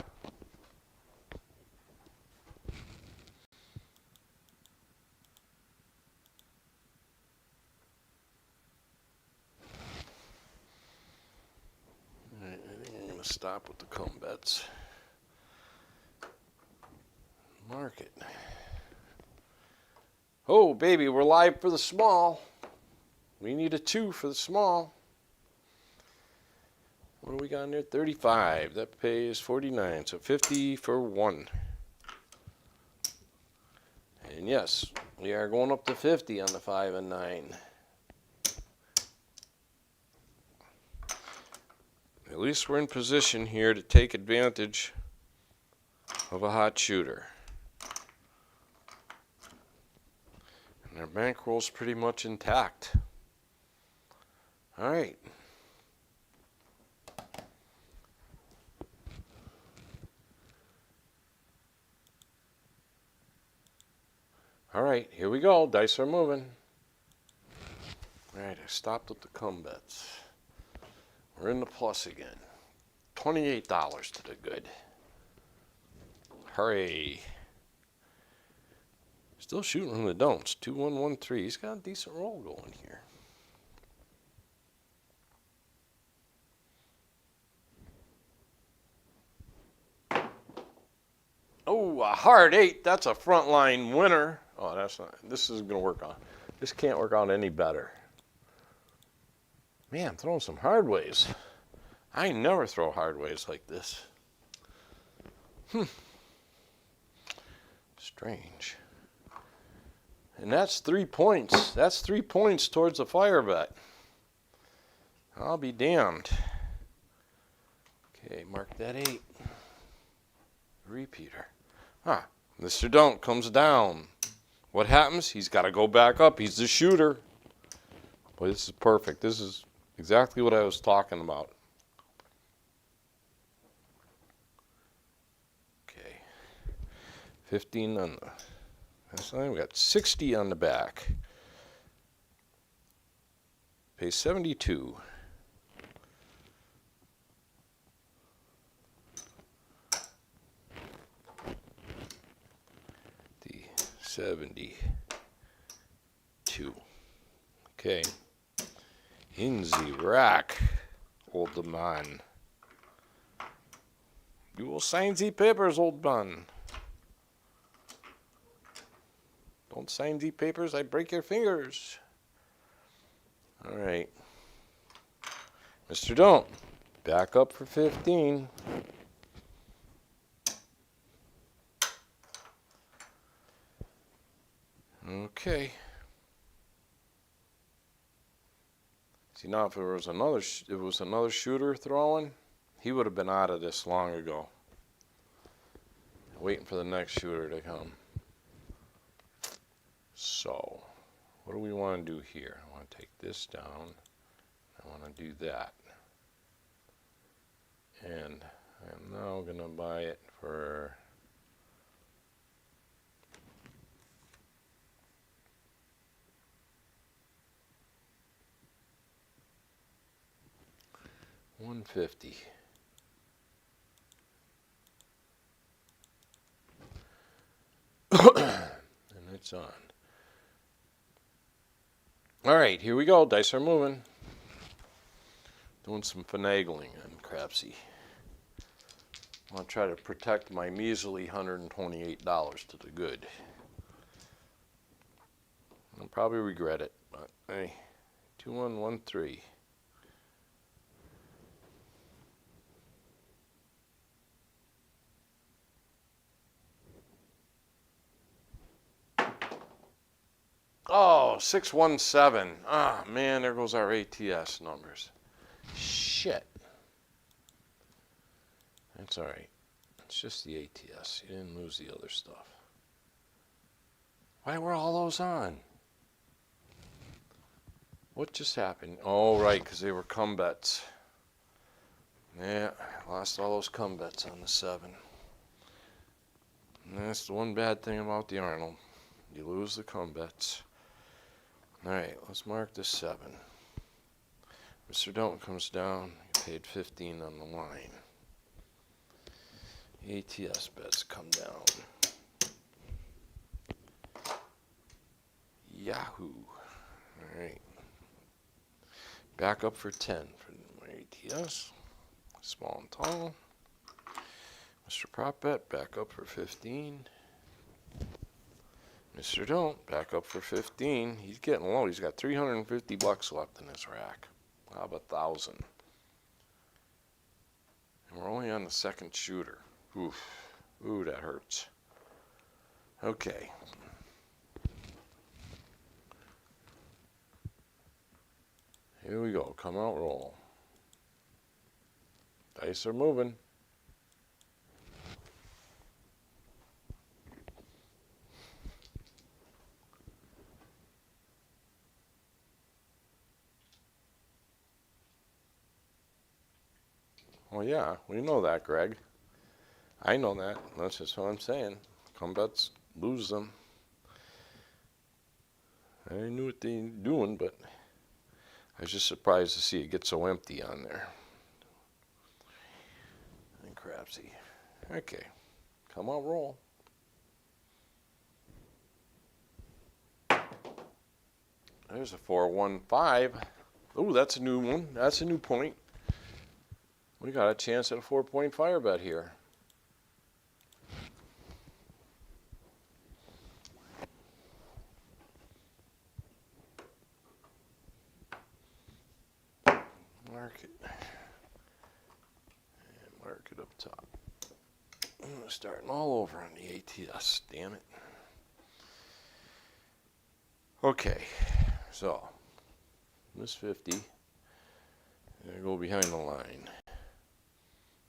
right, I think I'm going to stop with the come bets. Market. Oh, baby, we're live for the small. We need a 2 for the small. What do we got in there? 35. That pays 49. So 50 for 1. And yes, we are going up to 50 on the 5 and 9. At least we're in position here to take advantage of a hot shooter. And our bankroll's pretty much intact. All right. All right, here we go. Dice are moving. All right, I stopped with the come bets. We're in the plus again. $28 to the good. Hooray. Still shooting from the don'ts. 2113. He's got a decent roll going here. Oh, a hard 8. That's a frontline winner. Oh, that's not. This isn't going to work on. This can't work out any better. Man, I'm throwing some hard ways. I never throw hard ways like this. Strange. And that's 3 points. That's 3 points towards the fire bet. I'll be damned. Okay, mark that 8. Repeater. Ah, Mr. Don't comes down. What happens? He's got to go back up. He's the shooter. Boy, this is perfect. This is exactly what I was talking about. Okay. 15 on the that's line. We got 60 on the back. Pay 72. The 72. Okay. In the rack, old man. You will sign the papers, old man. Don't sign the papers, I break your fingers. All right. Mr. Don't, back up for 15. Okay. See, now if it was another shooter throwing, he would have been out of this long ago. Waiting for the next shooter to come. So, what do we want to do here? I want to take this down. I want to do that. And I'm now going to buy it for $150. And it's on. All right, here we go. Dice are moving. Doing some finagling on crapsee. I'll try to protect my measly $128 to the good. I'll probably regret it, but hey, 2113. Oh, 617. Ah, man, there goes our ATS numbers. Shit. That's all right. It's just the ATS. You didn't lose the other stuff. Why were all those on? What just happened? Oh, right, because they were come bets. Yeah, I lost all those come bets on the 7. And that's the one bad thing about the Arnold. You lose the come bets. All right, let's mark this 7. Mr. Don't comes down. He paid 15 on the line. ATS bets come down. Yahoo. All right. Back up for 10 for my ATS. Small and tall. Mr. Prop Bet, back up for 15. Mr. Don't, back up for 15. He's getting low. He's got $350 left in his rack. How about 1,000? And we're only on the second shooter. Oof. Ooh, that hurts. Okay. Here we go. Come out, roll. Dice are moving. Well, yeah, we know that, Greg. I know that. That's just what I'm saying. Come bets, lose them. I knew what they were doing, but I was just surprised to see it get so empty on there. And crapsee. Okay. Come on, roll. There's a 415. Ooh, that's a new one. That's a new point. We got a chance at a 4-point fire bet here. Mark it. And mark it up top. Starting all over on the ATS, damn it. Okay, so this 50, gonna go behind the line.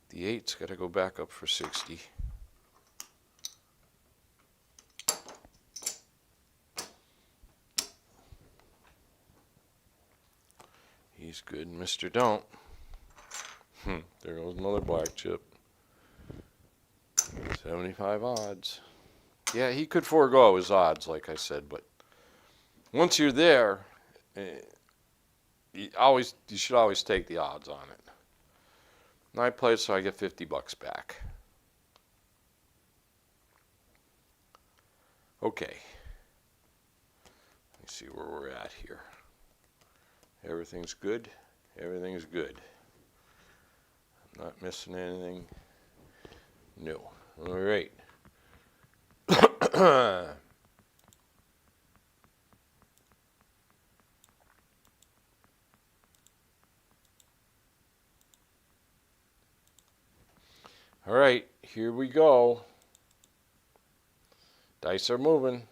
The 8's got to go back up for 60. He's good, Mr. Don't. There goes another black chip. 75 odds. Yeah, he could forego his odds, like I said, but once you're there, you should always take the odds on it. And I played so I get $50 back. Okay. Let's see where we're at here. Everything's good. Everything's good. I'm not missing anything. No. All right. All right, here we go. Dice are moving.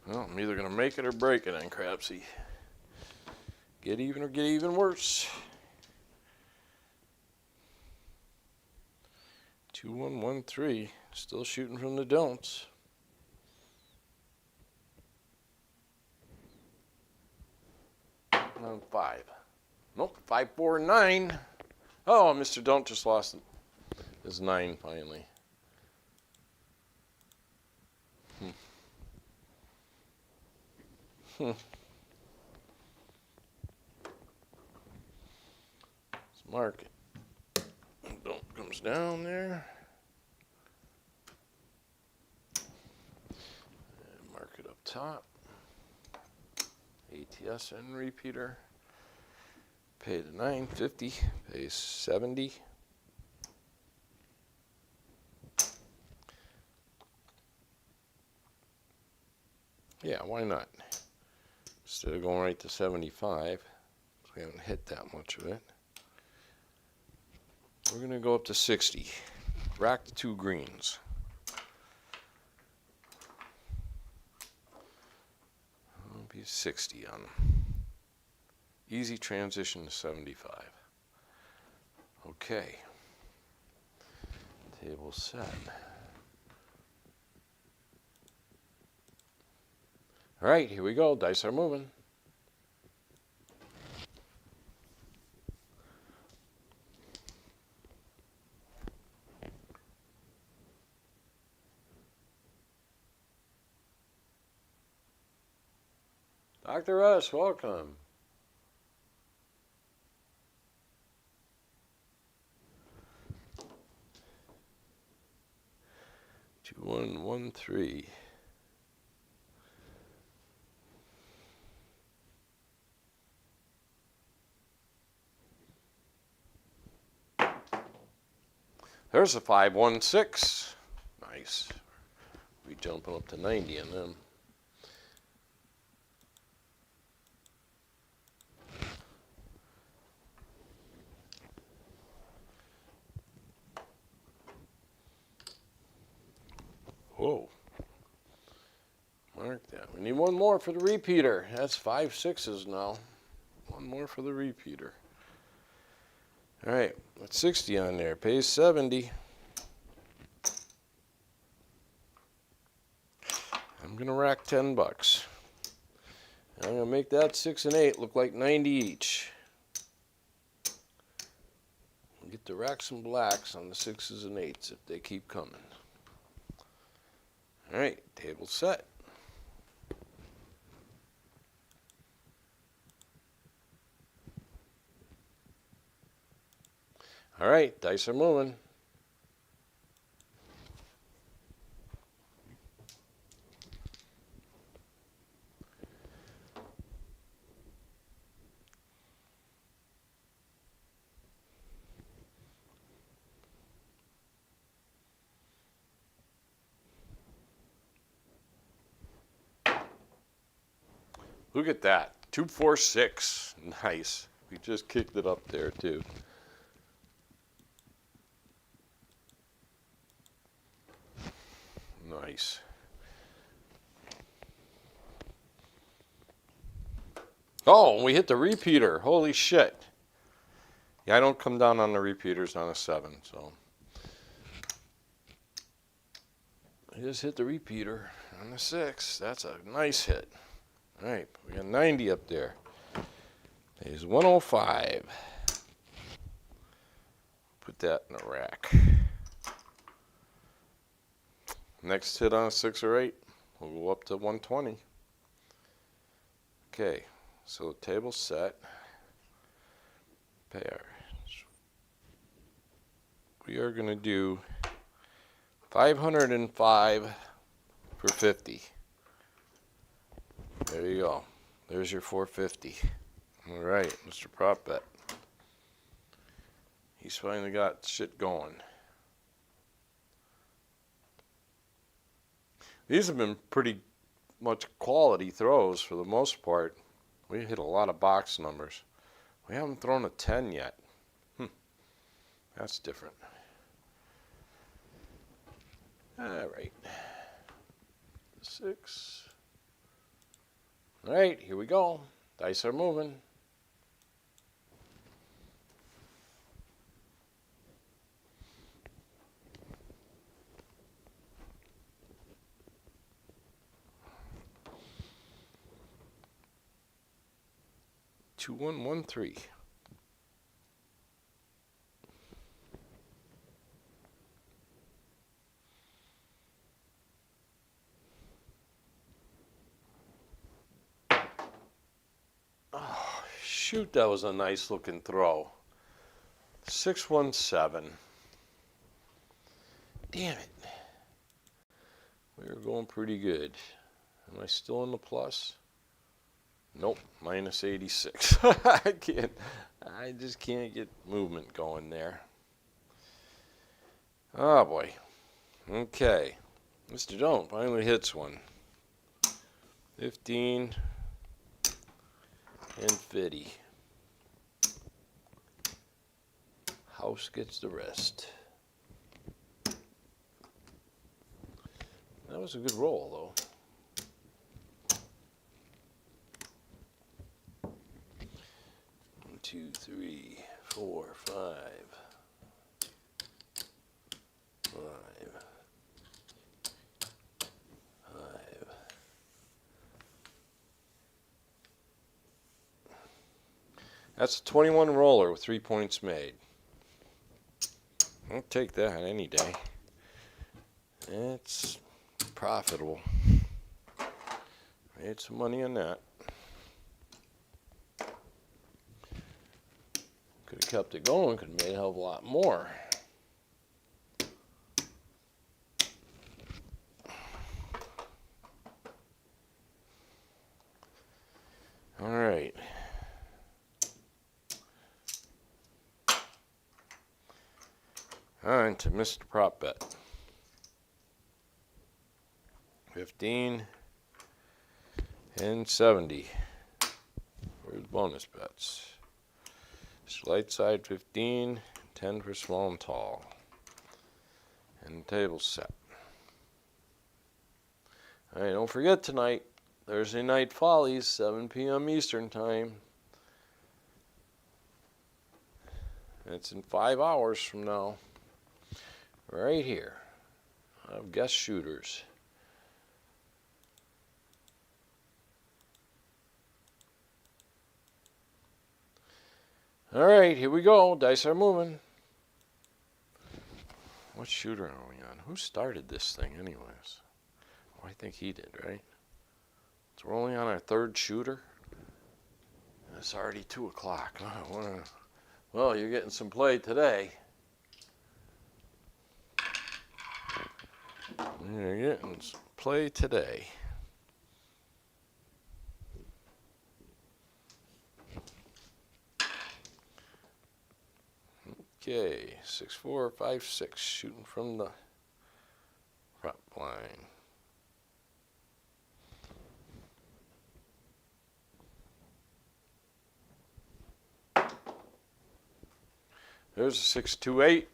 Well, I'm either going to make it or break it on crapsee. Get even or get even worse. 2113. Still shooting from the don'ts. On 5. Nope, 5, 4, 9. Oh, Mr. Don't just lost his 9 finally. Let's mark it. Don't comes down there. And mark it up top. ATS and repeater. Pay the $9.50. Pay $70. Yeah, why not? Instead of going right to 75, we haven't hit that much of it. We're going to go up to 60. Rack the 2 greens. It'll be 60 on them. Easy transition to 75. Okay. Table set. All right, here we go. Dice are moving. Dr. S, welcome. Two, 1, 1, 3. There's a 5, 1, 6. Nice. We jumping up to 90 on them. Whoa. Mark that. We need one more for the repeater. That's 5 6s now. One more for the repeater. All right, that's 60 on there. Pays 70. I'm gonna rack $10. I'm gonna make that 6 and 8 look like 90 each. Get to rack some blacks on the 6s and 8s if they keep coming. All right, table set. All right, dice are moving. Look at that, 2, 4, 6. Nice. We just kicked it up there too. Nice. Oh, we hit the repeater. Holy shit. Yeah, I don't come down on the repeaters on a 7, so. I just hit the repeater on the 6. That's a nice hit. All right, we got 90 up there. There's 105. Put that in the rack. Next hit on a 6 or 8, we'll go up to 120. Okay, so table set. Pair. We are going to do 505 for 50. There you go. There's your 450. All right, Mr. Prop Bet. He's finally got shit going. These have been pretty much quality throws for the most part. We hit a lot of box numbers. We haven't thrown a 10 yet. That's different. All right. 6. All right, here we go. Dice are moving. 2113. Oh, shoot, that was a nice looking throw. 617. Damn it. We were going pretty good. Am I still in the plus? Nope, minus 86. I just can't get movement going there. Oh boy. Okay. Mr. Don't finally hits one. 15 and 50. House gets the rest. That was a good roll, though. 1, 2, 3, 4, 5. 5. 5. That's a 21 roller with 3 points made. I'll take that any day. It's profitable. Made some money on that. Could have kept it going, could have made a hell of a lot more. All right. On to Mr. Prop Bet. 15 and 70. Where's bonus bets? Light side 15, 10 for small and tall. And the table set. All right, don't forget tonight, Thursday Night Follies, 7 p.m. Eastern Time. It's in 5 hours from now. Right here. I have guest shooters. All right, here we go. Dice are moving. What shooter are we on? Who started this thing anyways? Oh, I think he did, right? So we're only on our 3rd shooter. It's already 2 o'clock. Oh, well, you're getting some play today. You're getting some play today. Okay, 6, 4, 5, 6, shooting from the prop line. There's a 6, 2, 8.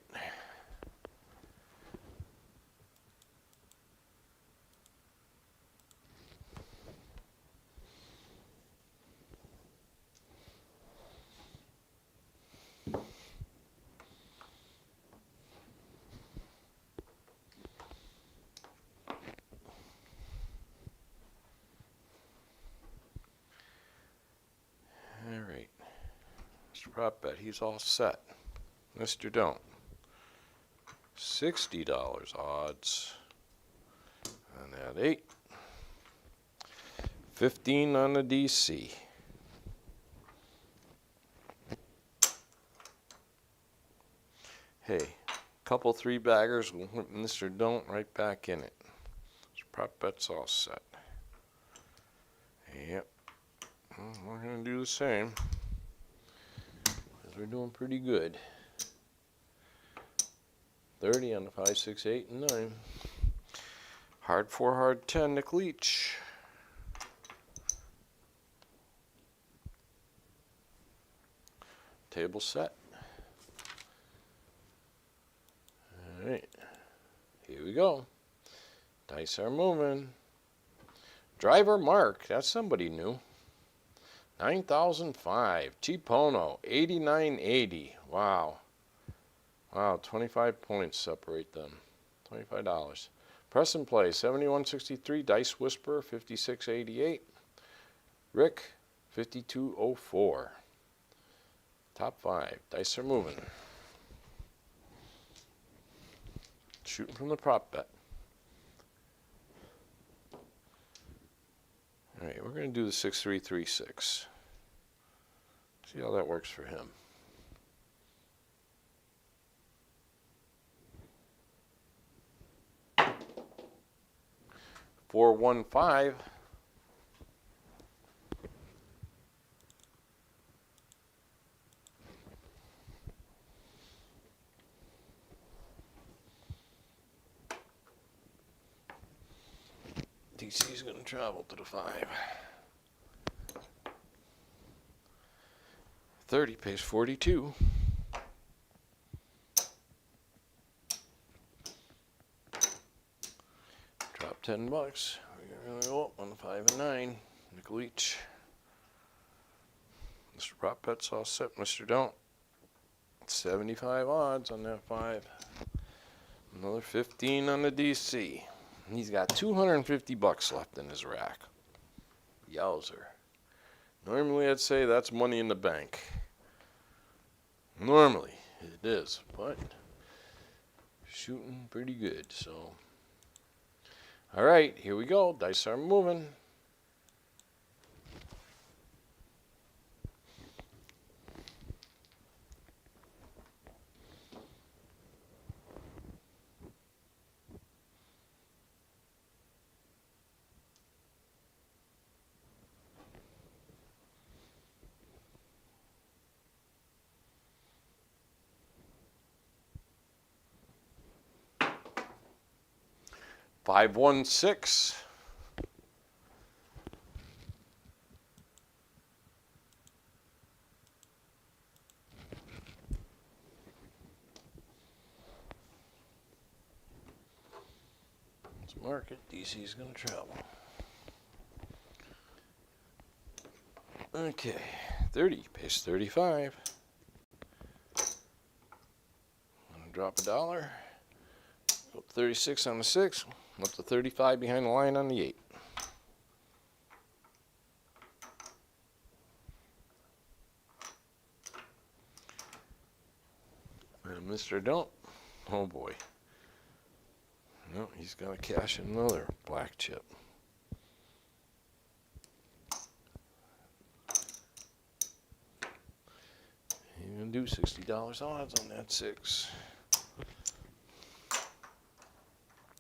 All right, Mr. Prop Bet, he's all set. Mr. Don't. $60 odds on that 8. 15 on the DC. Hey, couple 3-baggers will whip Mr. Don't right back in it. Mr. Prop Bet's all set. Yep. Well, we're going to do the same. Because we're doing pretty good. 30 on the 5, 6, 8, and 9. Hard 4, hard 10, Nick Leach. Table set. All right. Here we go. Dice are moving. Driver Mark, that's somebody new. 9,005. Chipono, 89.80. Wow. Wow, 25 points separate them. $25. Press and play, 71.63. Dice Whisperer, 56.88. Rick, 5204. Top 5. Dice are moving. Shooting from the prop bet. All right, we're going to do the 6336. See how that works for him. 415. DC is going to travel to the 5. 30 pays 42. Drop $10. We're going to go up on the 5 and 9. Nickel each. Mr. Prop Bet's all set. Mr. Don't. 75 odds on that 5. Another 15 on the DC. He's got 250 bucks left in his rack. Yowzer. Normally I'd say that's money in the bank. Normally it is, but shooting pretty good, so. All right, here we go. Dice are moving. Five, 1, 6. Let's mark it. DC is going to travel. Okay, 30 pays 35. I'm going to drop $1. Up 36 on the 6. Up to 35 behind the line on the 8. And Mr. Don't. Oh boy. No, he's got to cash in another black chip. He's going to do $60 odds on that 6.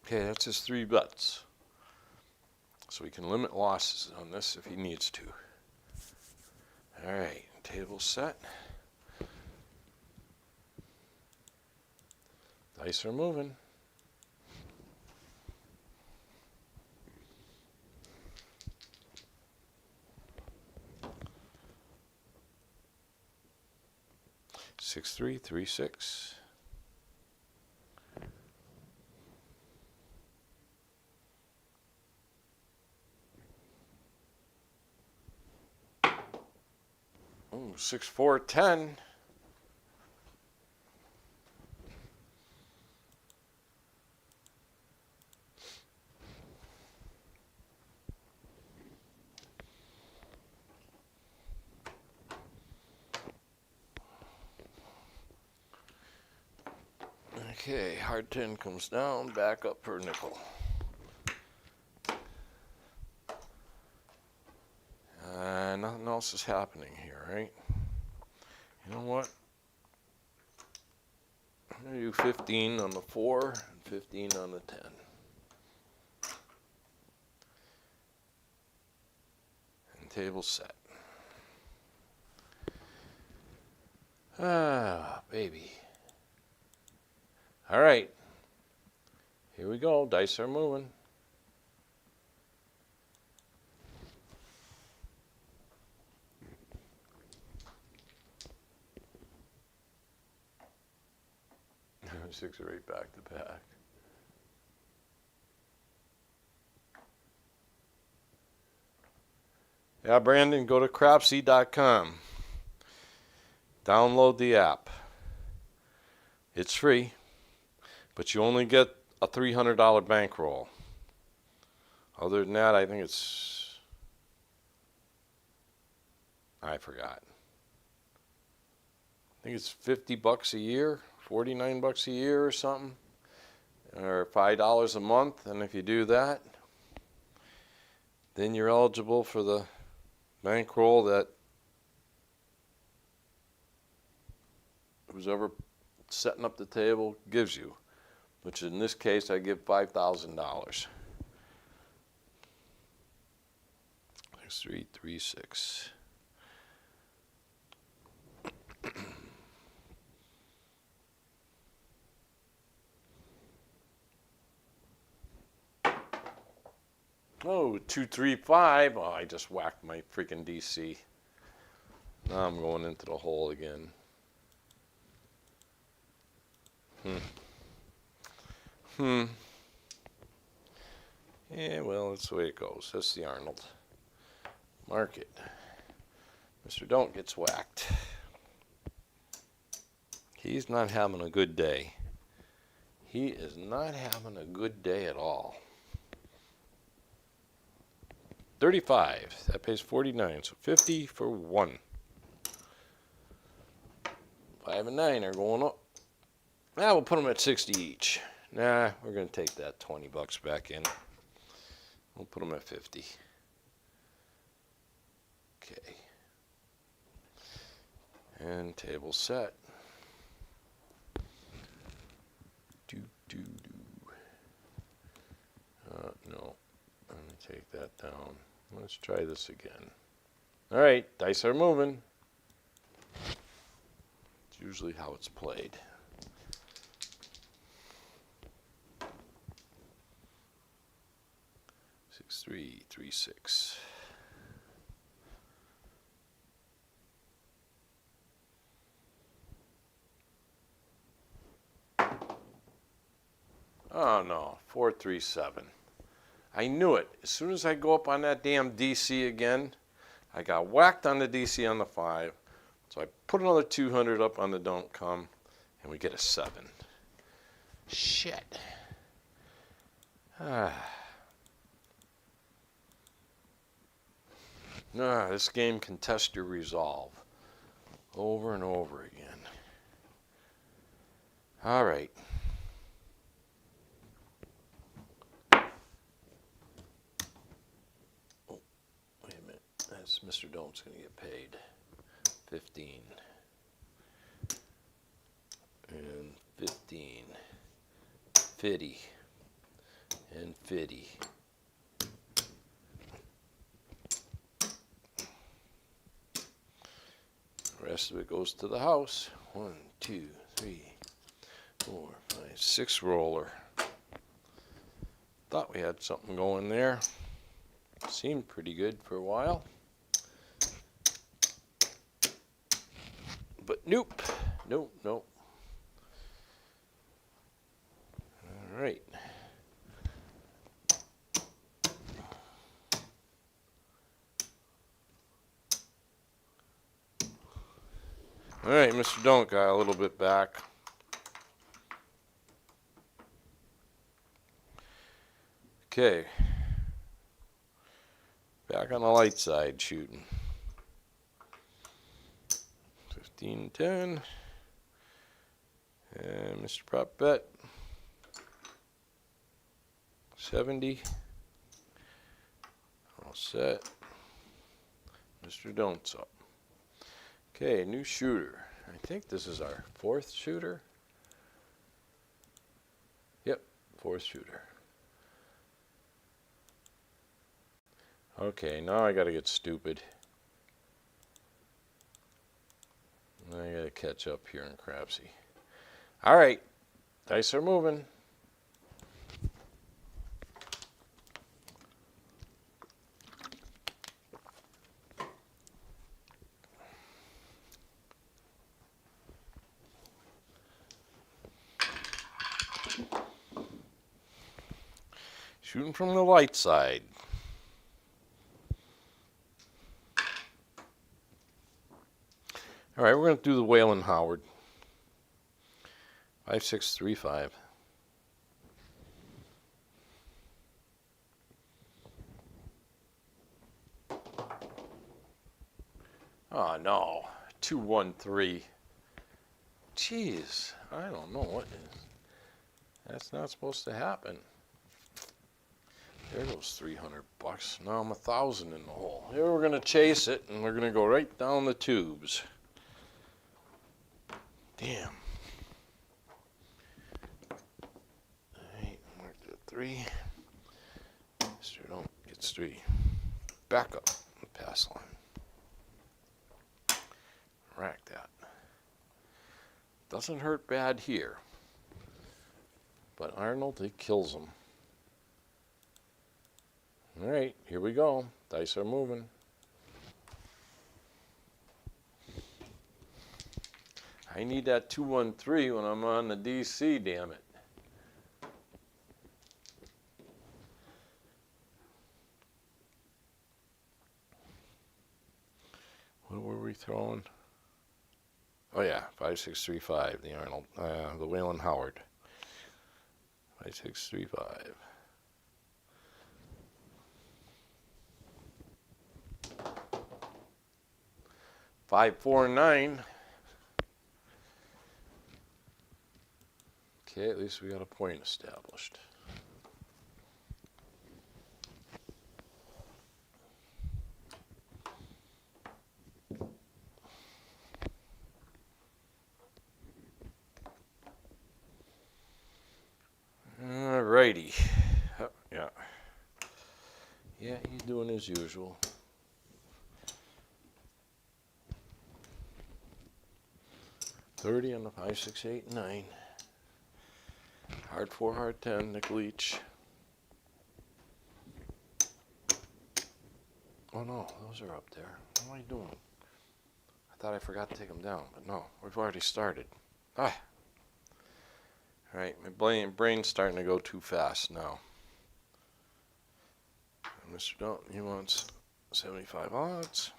Okay, that's his 3 bets. So he can limit losses on this if he needs to. All right, table set. Dice are moving. Six, 3, 3, 6. Ooh, 6, 4, 10. Okay, hard 10 comes down, back up per nickel. Nothing else is happening here, right? You know what? I'm going to do 15 on the 4 and 15 on the 10. And table set. Ah, baby. All right. Here we go. Dice are moving. Six or 8 back to back. Yeah, Brandon, go to crapsee.com. Download the app. It's free, but you only get a $300 bankroll. Other than that, I think it's I forgot. I think it's $50 a year, $49 a year or something, or $5 a month. And if you do that, then you're eligible for the bankroll that who's ever setting up the table gives you, which in this case I give $5,000. 6336. Oh, 235. Oh, I just whacked my freaking DC. Now I'm going into the hole again. Yeah, well, that's the way it goes. That's the Arnold. Market. Mr. Don't gets whacked. He's not having a good day. He is not having a good day at all. 35. That pays 49. So 50 for 1. 5 and 9 are going up. Now we'll put them at 60 each. Nah, we're going to take that $20 back in. We'll put them at 50. Okay. And table set. No. Let me take that down. Let's try this again. All right, dice are moving. It's usually how it's played. Six, 3, 3, 6. Oh no, 4, 3, 7. I knew it. As soon as I go up on that damn DC again, I got whacked on the DC on the 5. So I put another 200 up on the don't come, and we get a 7. Shit. This game can test your resolve over and over again. All right. Oh, wait a minute. That's Mr. Dome's going to get paid. 15. And 15. 50. And 50. The rest of it goes to the house. 1, 2, 3, 4, 5, 6 roller. Thought we had something going there. Seemed pretty good for a while. But nope. Nope, nope. All right. All right, Mr. Don't got a little bit back. Okay. Back on the light side shooting. 15, 10. And Mr. Prop Bet. 70. All set. Mr. Don't's up. Okay, new shooter. I think this is our 4th shooter. Yep, 4th shooter. Okay, now I gotta get stupid. I gotta catch up here in crapsee. All right, dice are moving. Shooting from the light side. All right, we're going to do the Whalen Howard. 5635. Oh, no. 213. Jeez, I don't know what is. That's not supposed to happen. There goes 300 bucks. Now I'm 1,000 in the hole. Here we're gonna chase it, and we're gonna go right down the tubes. Damn. All right, mark that 3. Mr. Don't gets 3. Back up the pass line. Rack that. Doesn't hurt bad here. But Arnold, it kills him. All right, here we go. Dice are moving. I need that 213 when I'm on the DC, damn it. What were we throwing? Oh yeah, 5635, the Arnold, the Wayland Howard. 5635. $549. Okay, at least we got a point established. Alrighty. Yeah. Yeah, he's doing as usual. $30 on the 5, 6, 8, 9. Hard 4, hard 10, nickel each. Oh no, those are up there. What am I doing? I thought I forgot to take them down, but no, we've already started. Ah. Alright, my brain's starting to go too fast now. And Mr. Dalton, he wants 75 odds,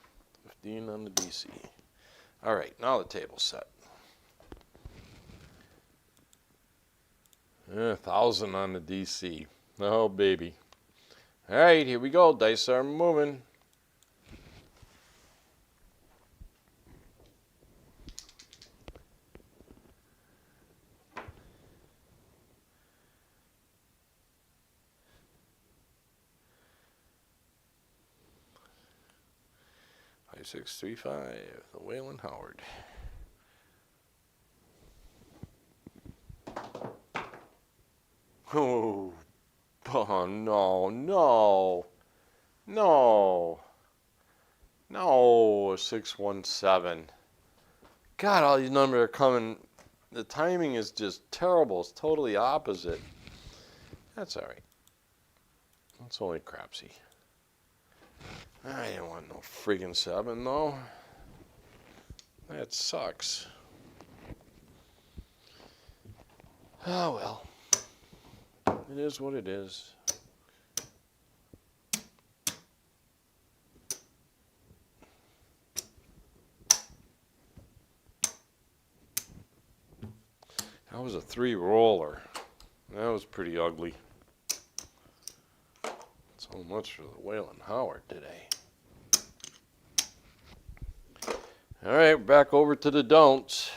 15 on the DC. Alright, now the table's set. 1,000 on the DC. Oh, baby. Alright, here we go. Dice are moving. Five, 6, 3, 5. The Wayland Howard. Oh, oh no, no, no, no, 617. God, all these numbers are coming. The timing is just terrible. It's totally opposite. That's all right. That's only crapsee. I didn't want no friggin' 7, though. That sucks. Oh, well. It is what it is. That was a 3 roller. That was pretty ugly. So much for the Wayland Howard today. Alright, back over to the don'ts.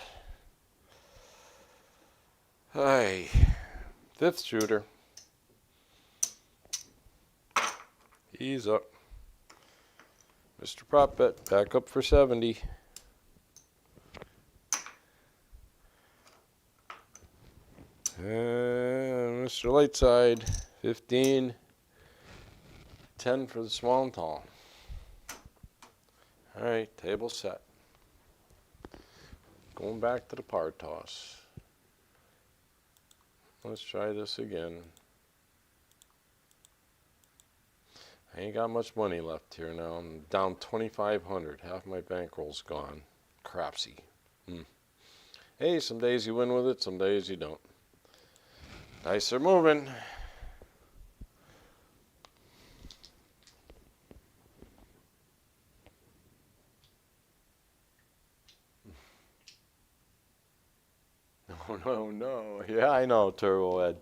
Hey, 5th shooter. He's up. Mr. Prop Bet, back up for 70. And Mr. Lightside, 15. 10 for the small and tall. Alright, table set. Going back to the par toss. Let's try this again. I ain't got much money left here now. I'm down 2,500. Half my bankroll's gone. Crapsee. Hey, some days you win with it, some days you don't. Dice are moving. No, no. Yeah, I know, Turbo Ed.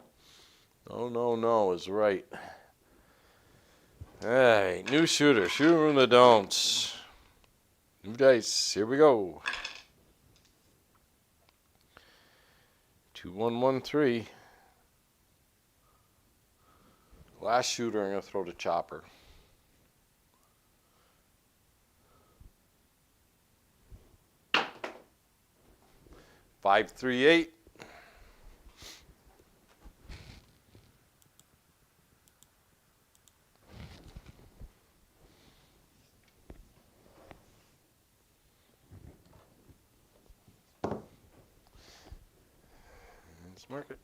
No is right. Hey, new shooter. Shooter from the don'ts. Move dice. Here we go. 2113. Last shooter, I'm going to throw the chopper. Five, 3, 8. Let's mark it.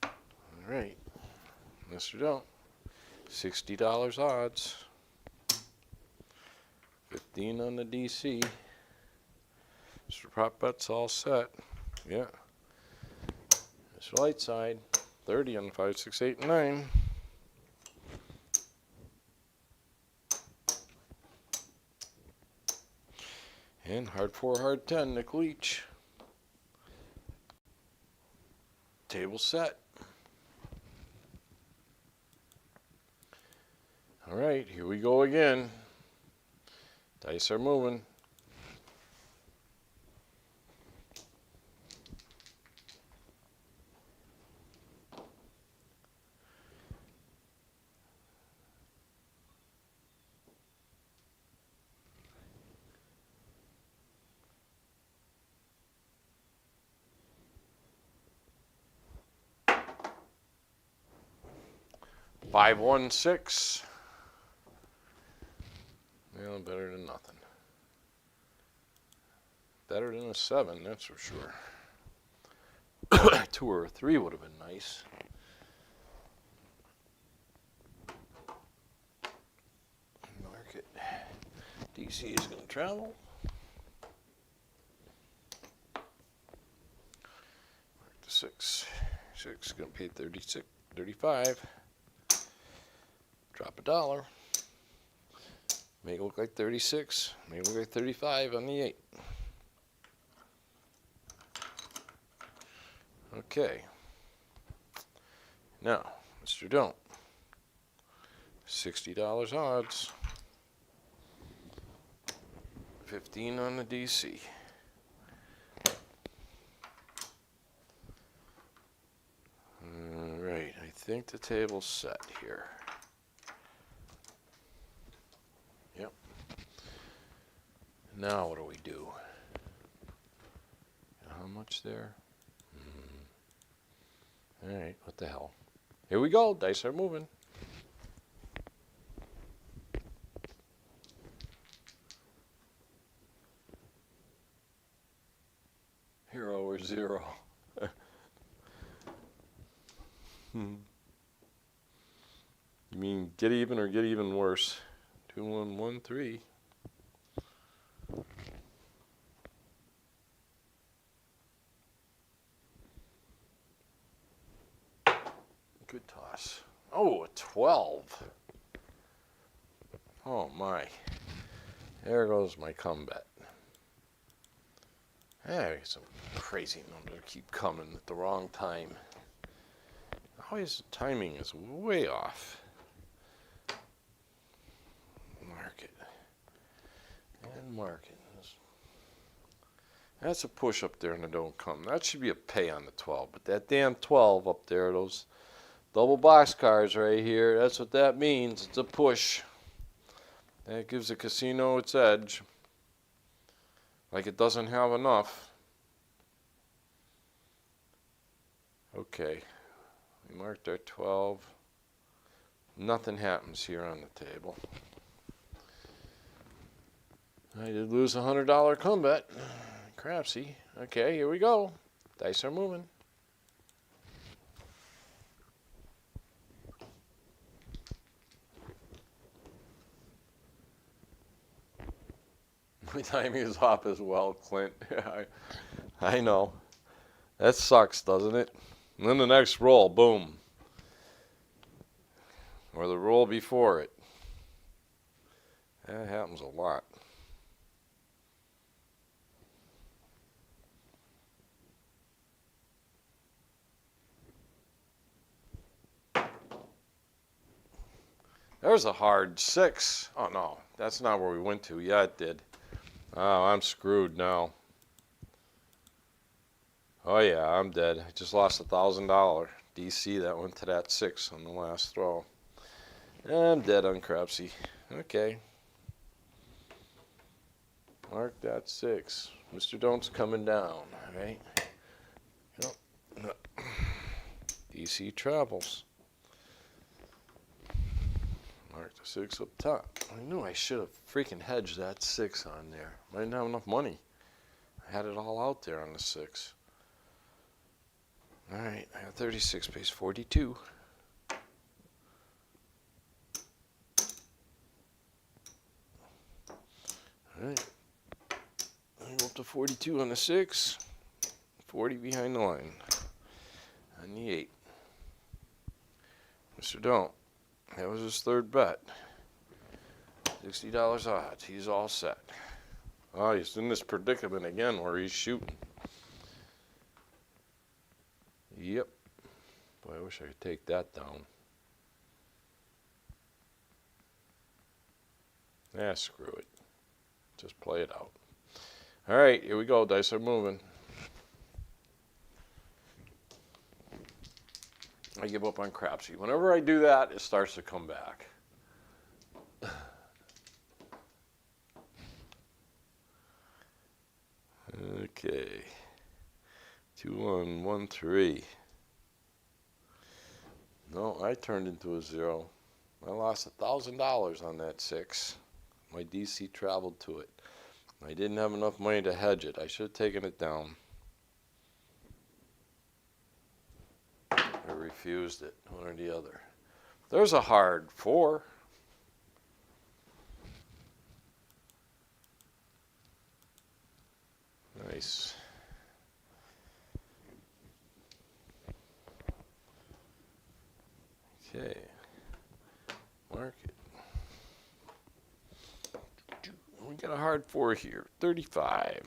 All right, Mr. Don't. $60 odds. 15 on the DC. Mr. Prop Bet's all set. Yeah. Mr. Light Side. 30 on 5, 6, 8, 9. And hard 4, hard 10, Nick Leach. Table set. All right, here we go again. Dice are moving. Five, 1, 6. Well, better than nothing. Better than a 7, that's for sure. 2 or a 3 would have been nice. Mark it. DC is going to travel. Mark the 6. 6 is going to pay 36, 35. Drop $1. Make it look like 36. Make it look like 35 on the 8. Okay. Now, Mr. Don't. $60 odds. 15 on the DC. All right, I think the table's set here. Yep. Now what do we do? How much there? All right, what the hell? Here we go. Dice are moving. Hero or 0. You mean get even or get even worse? 2, 1, 1, 3. Good toss. Oh, a 12. Oh my. There goes my comeback. Hey, some crazy numbers keep coming at the wrong time. Always the timing is way off. Mark it. And mark it. That's a push up there and it don't come. That should be a pay on the 12. But that damn 12 up there, those double box cars right here, that's what that means. It's a push. That gives the casino its edge. Like it doesn't have enough. Okay. We marked our 12. Nothing happens here on the table. I did lose a $100 comeback. Crapsee. Okay, here we go. Dice are moving. My timing is off as well, Clint. I know. That sucks, doesn't it? And then the next roll, boom. Or the roll before it. That happens a lot. There's a hard 6. Oh no, That's not where we went to. Yeah, it did. Oh, I'm screwed now. Oh yeah, I'm dead. I just lost $1,000. DC, that went to that 6 on the last throw. I'm dead on crapsee. Okay. Mark that 6. Mr. Don't's coming down, right? Yep. DC travels. Mark the 6 up top. I knew I should have freaking hedged that 6 on there. I didn't have enough money. I had it all out there on the 6. Alright, I got 36, pays 42. Alright. I go up to 42 on the 6. 40 behind the line. On the 8. Mr. Don't. That was his third bet. $60 odds. He's all set. Oh, he's in this predicament again where he's shooting. Yep. Boy, I wish I could take that down. Ah, screw it. Just play it out. All right, here we go. Dice are moving. I give up on crapsee. Whenever I do that, it starts to come back. Okay. 2-1, 1-3. No, I turned into a 0. I lost $1,000 on that 6. My DC traveled to it. I didn't have enough money to hedge it. I should have taken it down. I refused it, one or the other. There's a hard 4. Nice. Okay. Mark it. We got a hard 4 here. 35.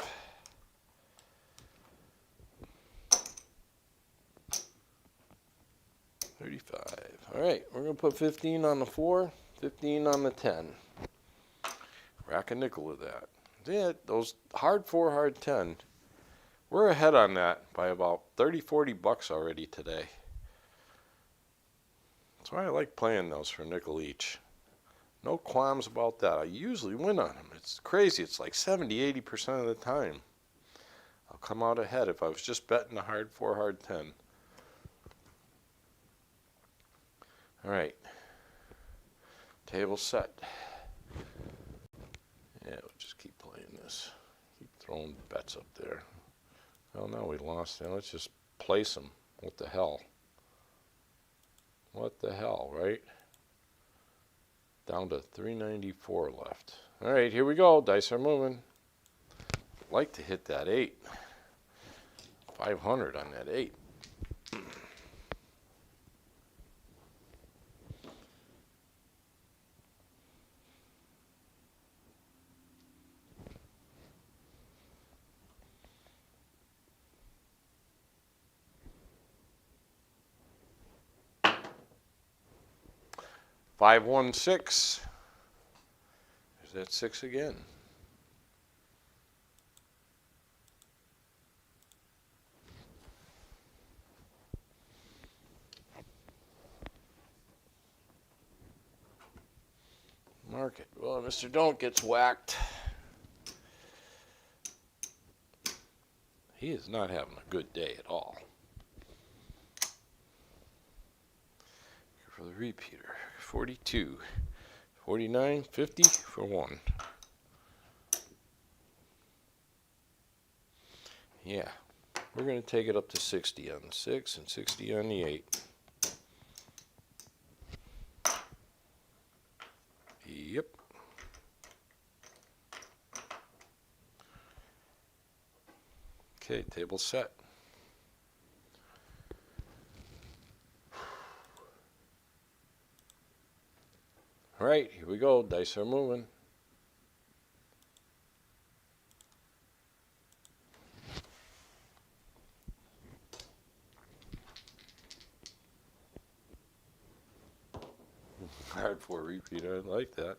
All right, we're going to put 15 on the 4, 15 on the 10. Rack a nickel with that. Yeah, those hard 4, hard 10. We're ahead on that by about 30, 40 bucks already today. That's why I like playing those for nickel each. No qualms about that. I usually win on them. It's crazy. It's like 70, 80% of the time. I'll come out ahead if I was just betting the hard 4, hard 10. All right. Table set. Yeah, we'll just keep playing this. Keep throwing bets up there. Well, now we lost. Now let's just place them. What the hell? What the hell, right? Down to 394 left. All right, here we go. Dice are moving. I'd like to hit that 8. 500 on that 8. Five, 1, 6. There's that 6 again. Mark it. Well, Mr. Don't gets whacked. He is not having a good day at all. For the repeater. 42. 49, 50 for 1. Yeah. We're going to take it up to 60 on the 6 and 60 on the 8. Yep. Okay, table set. All right, here we go. Dice are moving. Hard 4 repeater. I like that.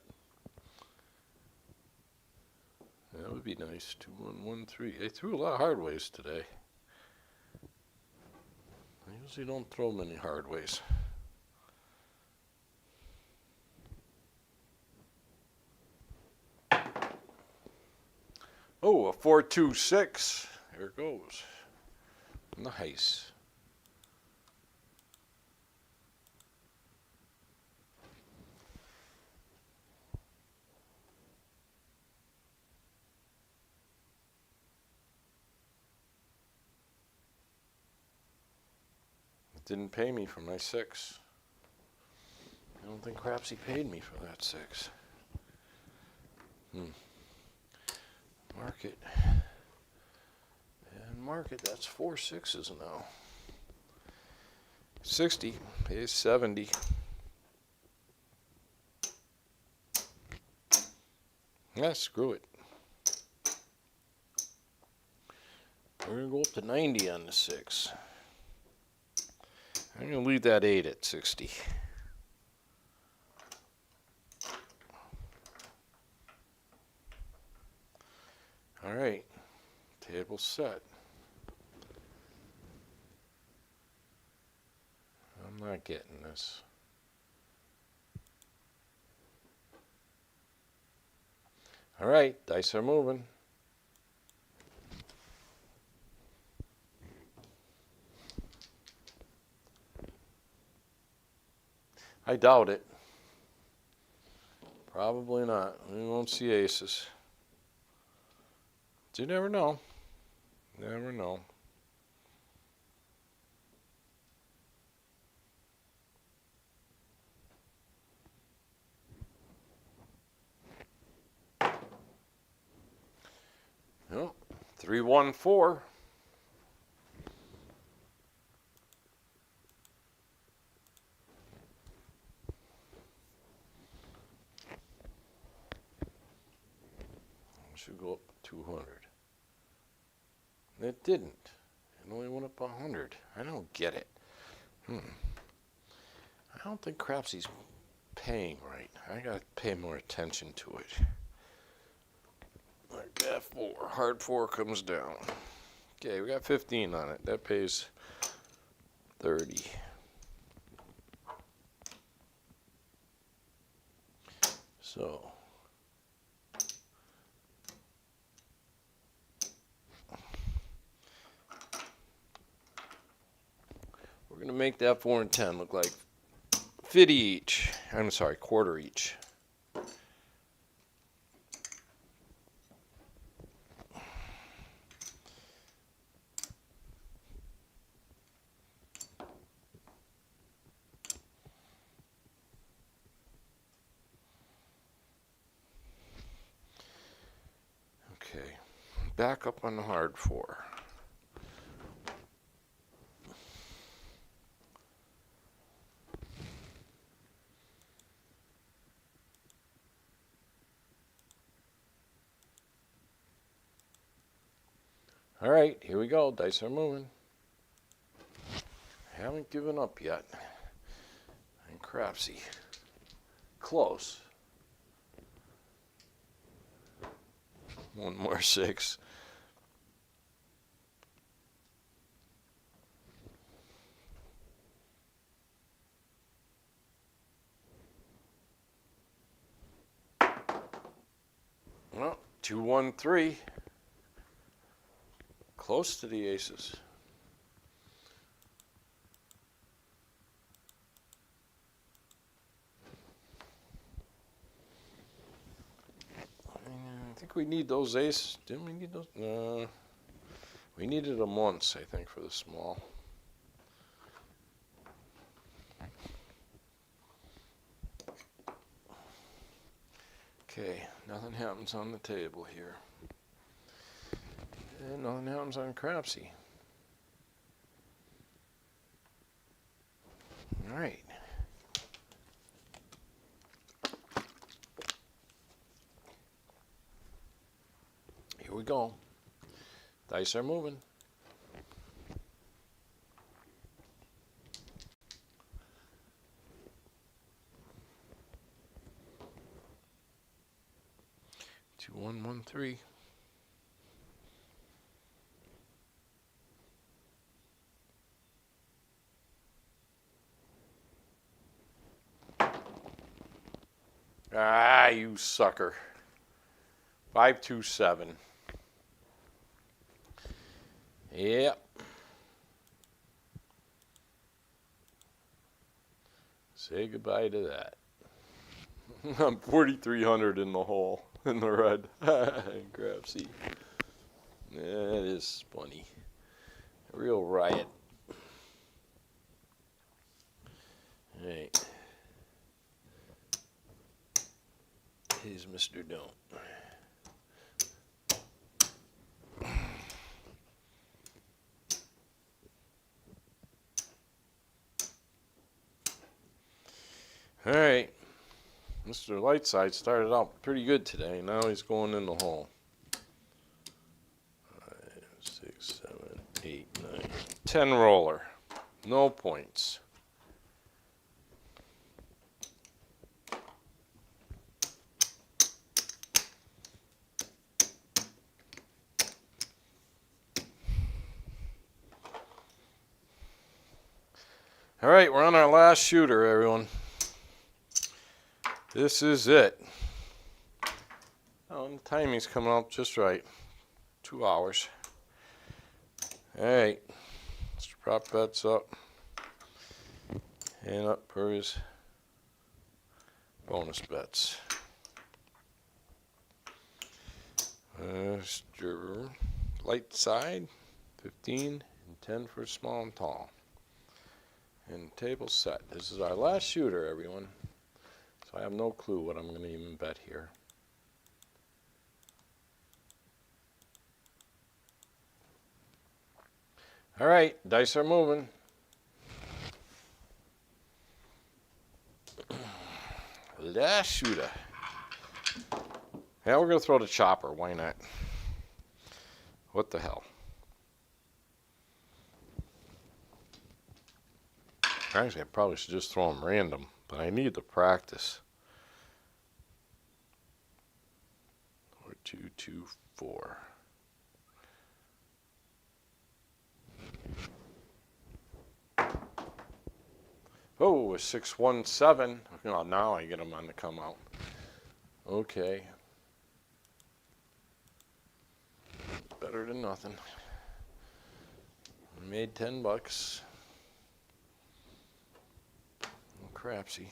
would be nice. 2, 1, 1, 3. I threw a lot of hard ways today. I usually don't throw many hard ways. Oh, a 4, 2, 6. There it goes. Nice. It didn't pay me for my 6. I don't think crapsee paid me for that 6. Market. And market, that's 4 6s now. 60 pays 70. Yeah, screw it. We're going to go up to 90 on the 6. I'm going to leave that 8 at 60. All right, table set. I'm not getting this. All right, dice are moving. I doubt it. Probably not. We won't see aces. You never know. Never know. No. 3, 1, 4. Should go up 200. It didn't. It only went up 100. I don't get it. I don't think crapsee's paying right. I gotta pay more attention to it. Like that 4. Hard 4 comes down. Okay, we got 15 on it. That pays 30. So we're going to make that 4 and 10 look like 50 each. I'm sorry, quarter each. Okay, back up on the hard 4. All right, here we go. Dice are moving. Haven't given up yet. And crapsee. Close. 1 more 6. Well, 2, 1, 3. Close to the aces. I think we need those aces. Didn't we need those? No. We needed them once, I think, for the small. Okay, nothing happens on the table here. And nothing happens on crapsee. All right. Here we go. Dice are moving. Two, 1, 1, 3. Ah, you sucker. 527. Yep. Say goodbye to that. I'm 4,300 in the hole, in the red. Crapsee. That is funny. A real riot. Alright. Here's Mr. Don't. Alright. Mr. Lightside started out pretty good today. Now he's going in the hole. 5, 6, 7, 8, 9, 10 roller. No points. All right, we're on our last shooter, everyone. This is it. Oh, the timing's coming up just right. 2 hours. All right, Mr. Prop Bet's up. And up for his bonus bets. Mr. Light Side, 15 and 10 for small and tall. And table set. This is our last shooter, everyone. So I have no clue what I'm going to even bet here. All right, dice are moving. Last shooter. Yeah, we're going to throw the chopper. Why not? What the hell? Actually, I probably should just throw them random, but I need to practice. 4, 2, 2, 4. Oh, a 6, 1, 7. Oh, now I get them on the come out. Okay. Better than nothing. I made $10. Crapsee.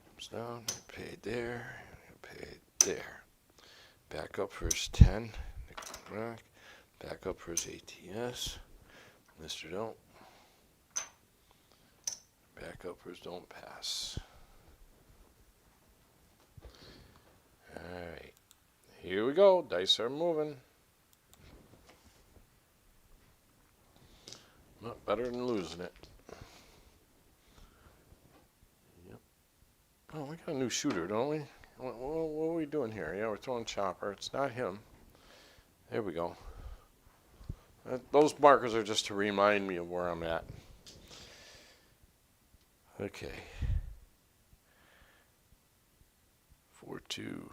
Comes down, paid there, paid there. Back up for his 10. Back up for his ATS. Mr. Don't. Back up for his don't pass. Alright. Here we go. Dice are moving. Not better than losing it. Oh, we got a new shooter, don't we? What are we doing here? Yeah, we're throwing chopper. It's not him. There we go. Those markers are just to remind me of where I'm at. Okay. 4, 2,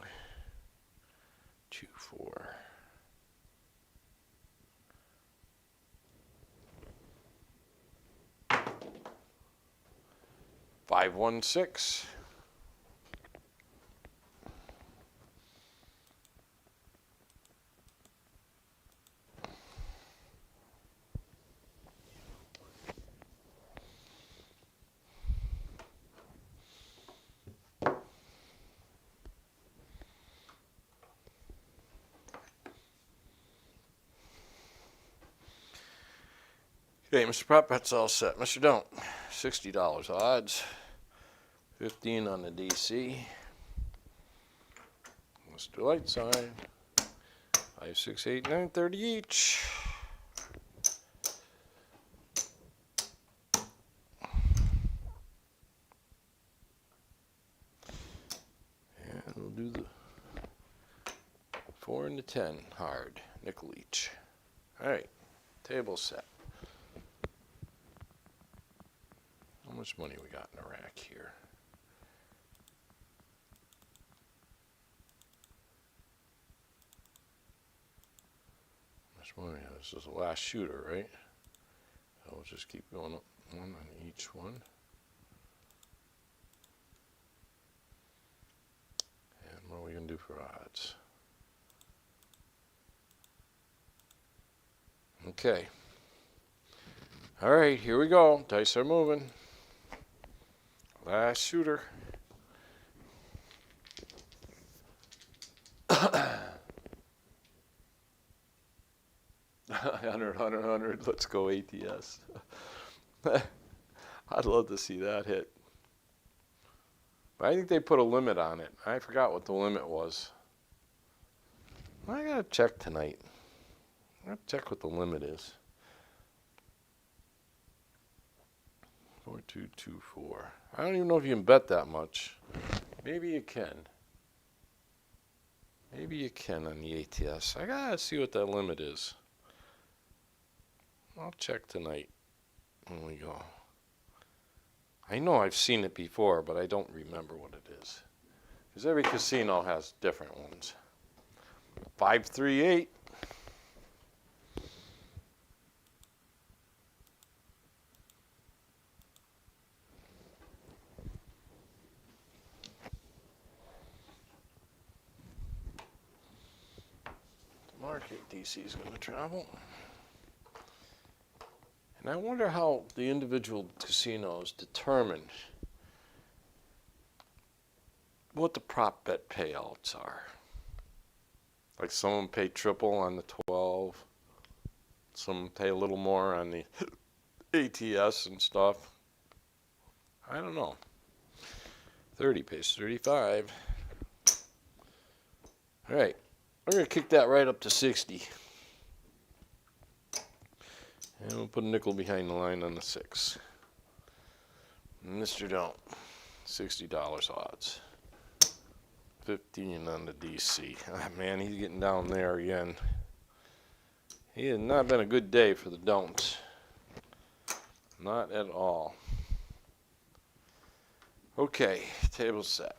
2, 4. Five, 1, 6. Okay, Mr. Prop Bet's all set. Mr. Don't, $60 odds, 15 on the DC. Mr. Lightside, 5, 6, 8, 9, 30 each. And we'll do the 4 and the 10 hard, nickel each. All right, table set. How much money we got in the rack here? How much money? This is the last shooter, right? So we'll just keep going up one on each one. we gonna do for odds? Okay. All right, here we go. Dice are moving. Last shooter. 100. Let's go ATS. I'd love to see that hit. But I think they put a limit on it. I forgot what the limit was. I gotta check tonight. I gotta check what the limit is. 4224. I don't even know if you can bet that much. Maybe you can. Maybe you can on the ATS. I gotta see what that limit is. I'll check tonight when we go. I know I've seen it before, but I don't remember what it is. Because every casino has different ones. 538. Market DC is going to travel. And I wonder how the individual casinos determine what the prop bet payouts are. Like some pay triple on the 12, some pay a little more on the ATS and stuff. I don't know. 30 pays 35. All right, we're going to kick that right up to 60. And we'll put a nickel behind the line on the 6. Mr. Don't. $60 odds. 15 on the DC. Ah, man, he's getting down there again. He has not been a good day for the don'ts. Not at all. Okay, table set.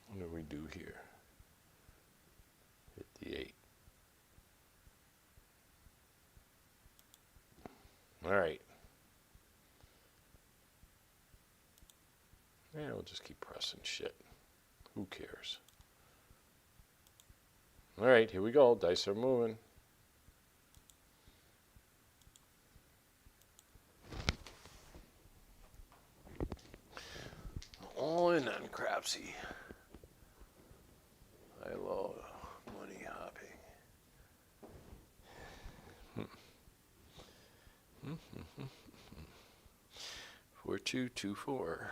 What do we do here? 58. All right. Yeah, we'll just keep pressing shit. Who cares? All right, here we go. Dice are moving. All in on crapsee. I love money hopping. 4224.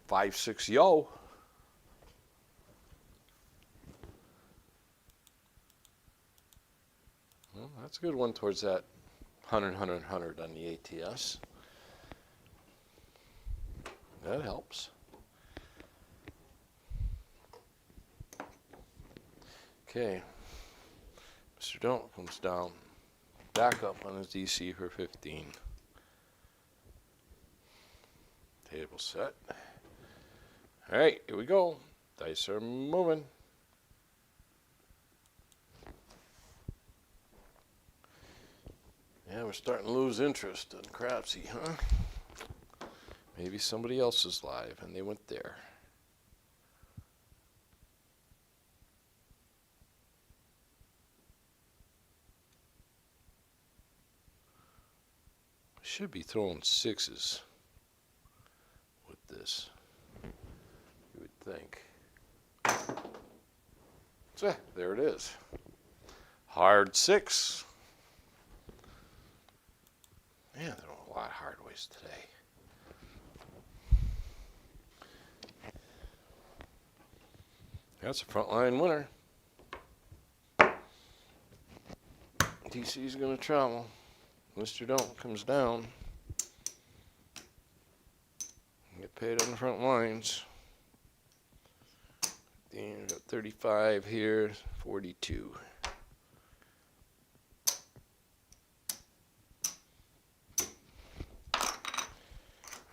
5-6 yo. Well, that's a good one towards that 100 on the ATS. That helps. Okay. Mr. Don't comes down. Back up on his DC for 15. Table set. All right, here we go. Dice are moving. Yeah, we're starting to lose interest in crapsee, huh? Maybe somebody else is live and they went there. Should be throwing 6s with this, you would think. So, there it is. Hard 6. Man, there are a lot of hard ways today. That's a frontline winner. DC's going to travel. Mr. Don't comes down. Get paid on the front lines. Then we got 35 here, 42.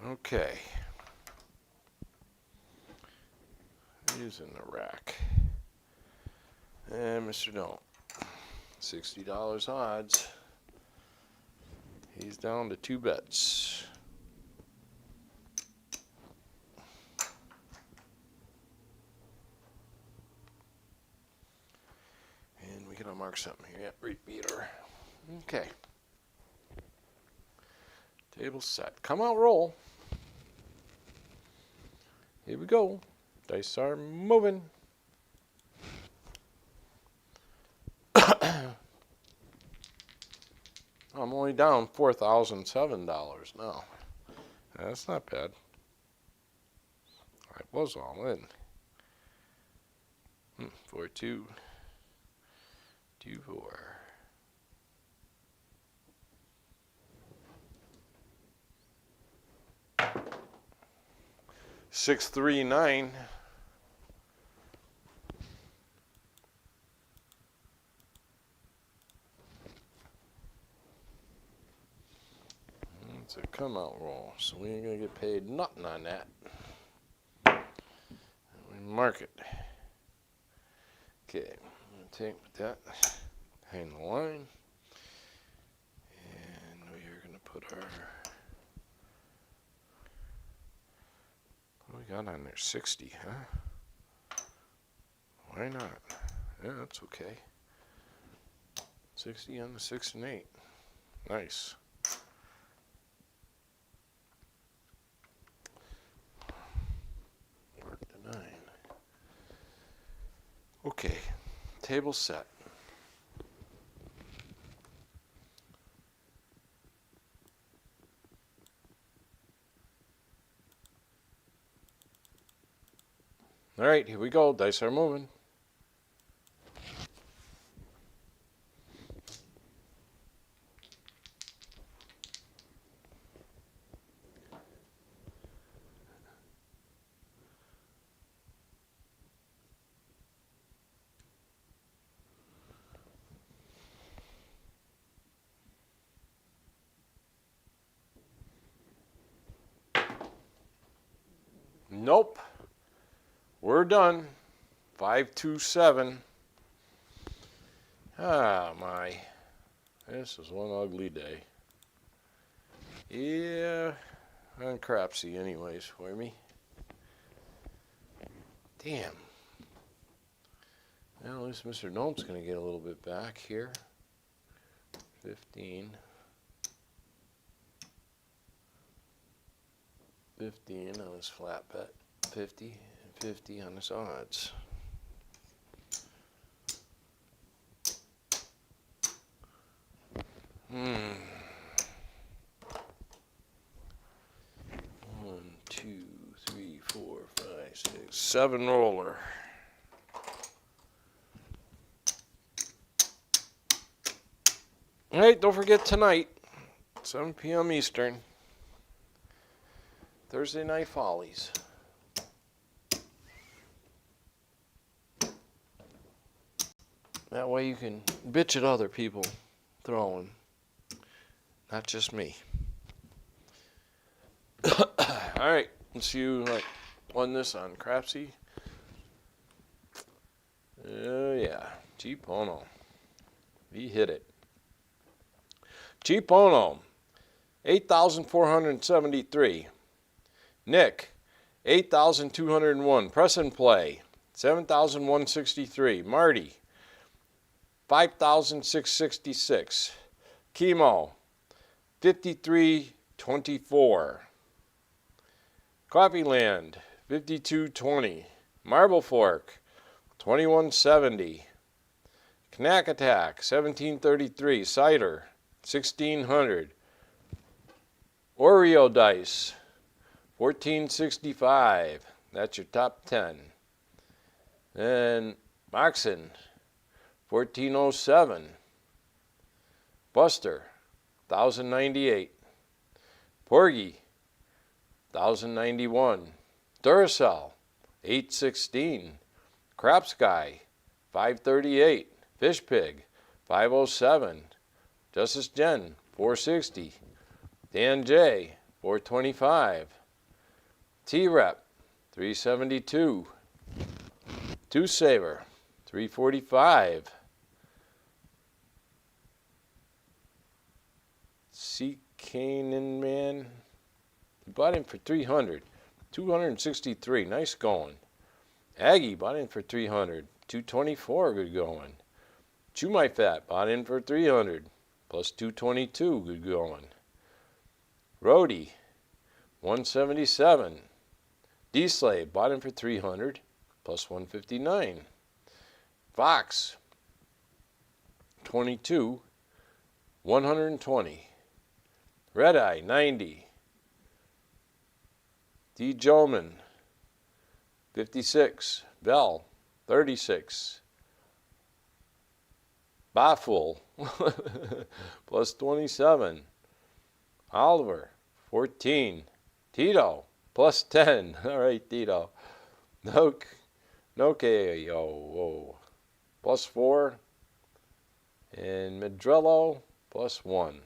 Okay. Using the rack. And Mr. Don't. $60 odds. He's down to 2 bets. And we gotta mark something here. Yeah, repeater. Okay. Table set. Come out, roll. Here we go. Dice are moving. I'm only down $4,007 now. That's not bad. I was all in. 4, 2, 2, 4. Six, 3, 9. It's a come out roll, so we ain't gonna get paid nothing on that. We mark it. Okay, I'm gonna take that behind the line, and we are gonna put our. What do we got on there? 60, huh? Why not? Yeah, that's okay. 60 on the 6 and 8. Nice. Mark the 9. Okay, table set. All right, here we go. Dice are moving. Nope. We're done. 527. Ah, my. This is one ugly day. Yeah, on crapsee anyways for me. Damn. Well, at least Mr. Nome's going to get a little bit back here. 15. 15 on his flat bet. 50 and 50 on his odds. Hmm. 1, 2, 3, 4, 5, 6, 7 roller. All right, don't forget tonight, 7 p.m. Eastern, Thursday Night Follies. That way you can bitch at other people throwing, not just me. All right, let's see who won this on crapsee. Yeah, Cheapono. He hit it. Cheapono, 8,473. Nick, 8,201. Press and play, 7,163. Marty, 5,666. Chemo, 5324. Coffeeland, 5220. Marble Fork, 2170. Knack Attack, 1733. Cider, 1600. Oreo Dice, 1465. That's your top 10. And Moxon, 1407. Buster, 1098. Porgy, 1091. Duracell, 816. Craps Guy, 538. Fish Pig, 507. Justice Jen, 460. Dan J, 425. T-Rep, 372. Two Saver, 345. Canaan man. Bought him for 300. 263. Nice going. Aggie bought in for 300. 224. Good going. Chew My Fat bought in for 300. Plus 222. Good going. Rhodey 177. D-Slave bought in for 300. Plus 159. Fox 22. 120. Red Eye 90. D. Joman 56. Bell 36. Baffle plus 27. Oliver 14. Tito plus 10. All right, Tito. No KO plus 4. And Medrello plus 1.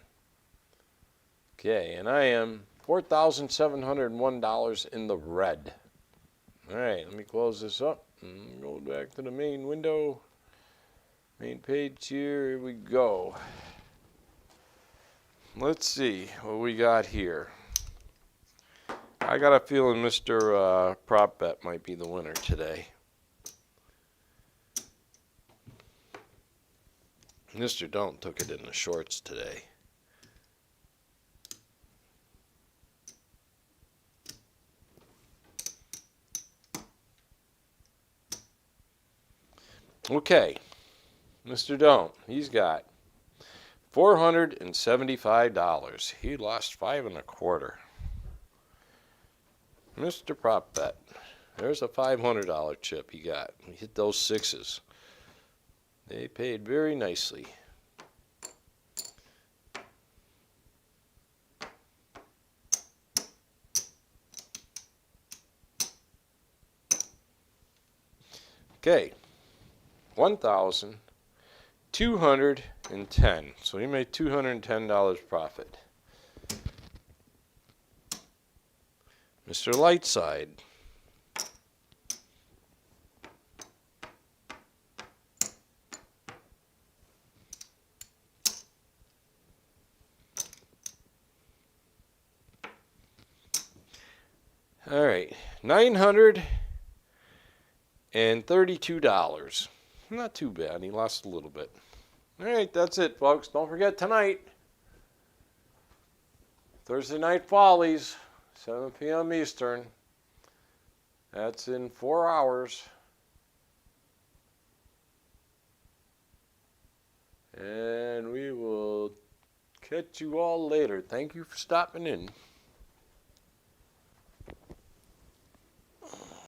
Okay, and I am $4,701 in the red. All right, let me close this up and go back to the main window. Main page here we go. Let's see what we got here. I got a feeling Mr. Prop Bet might be the winner today. Mr. Don't took it in the shorts today. Okay, Mr. Don't, he's got $475. He lost 5 1/4. Mr. Prop Bet, there's a $500 chip he got. He hit those sixes. They paid very nicely. Okay, 1,210. So he made $210 profit. Mr. Lightside. All right, $932. Not too bad. He lost a little bit. All right, that's it, folks. Don't forget tonight, Thursday Night Follies, 7 p.m. Eastern. That's in 4 hours. And we will catch you all later. Thank you for stopping in.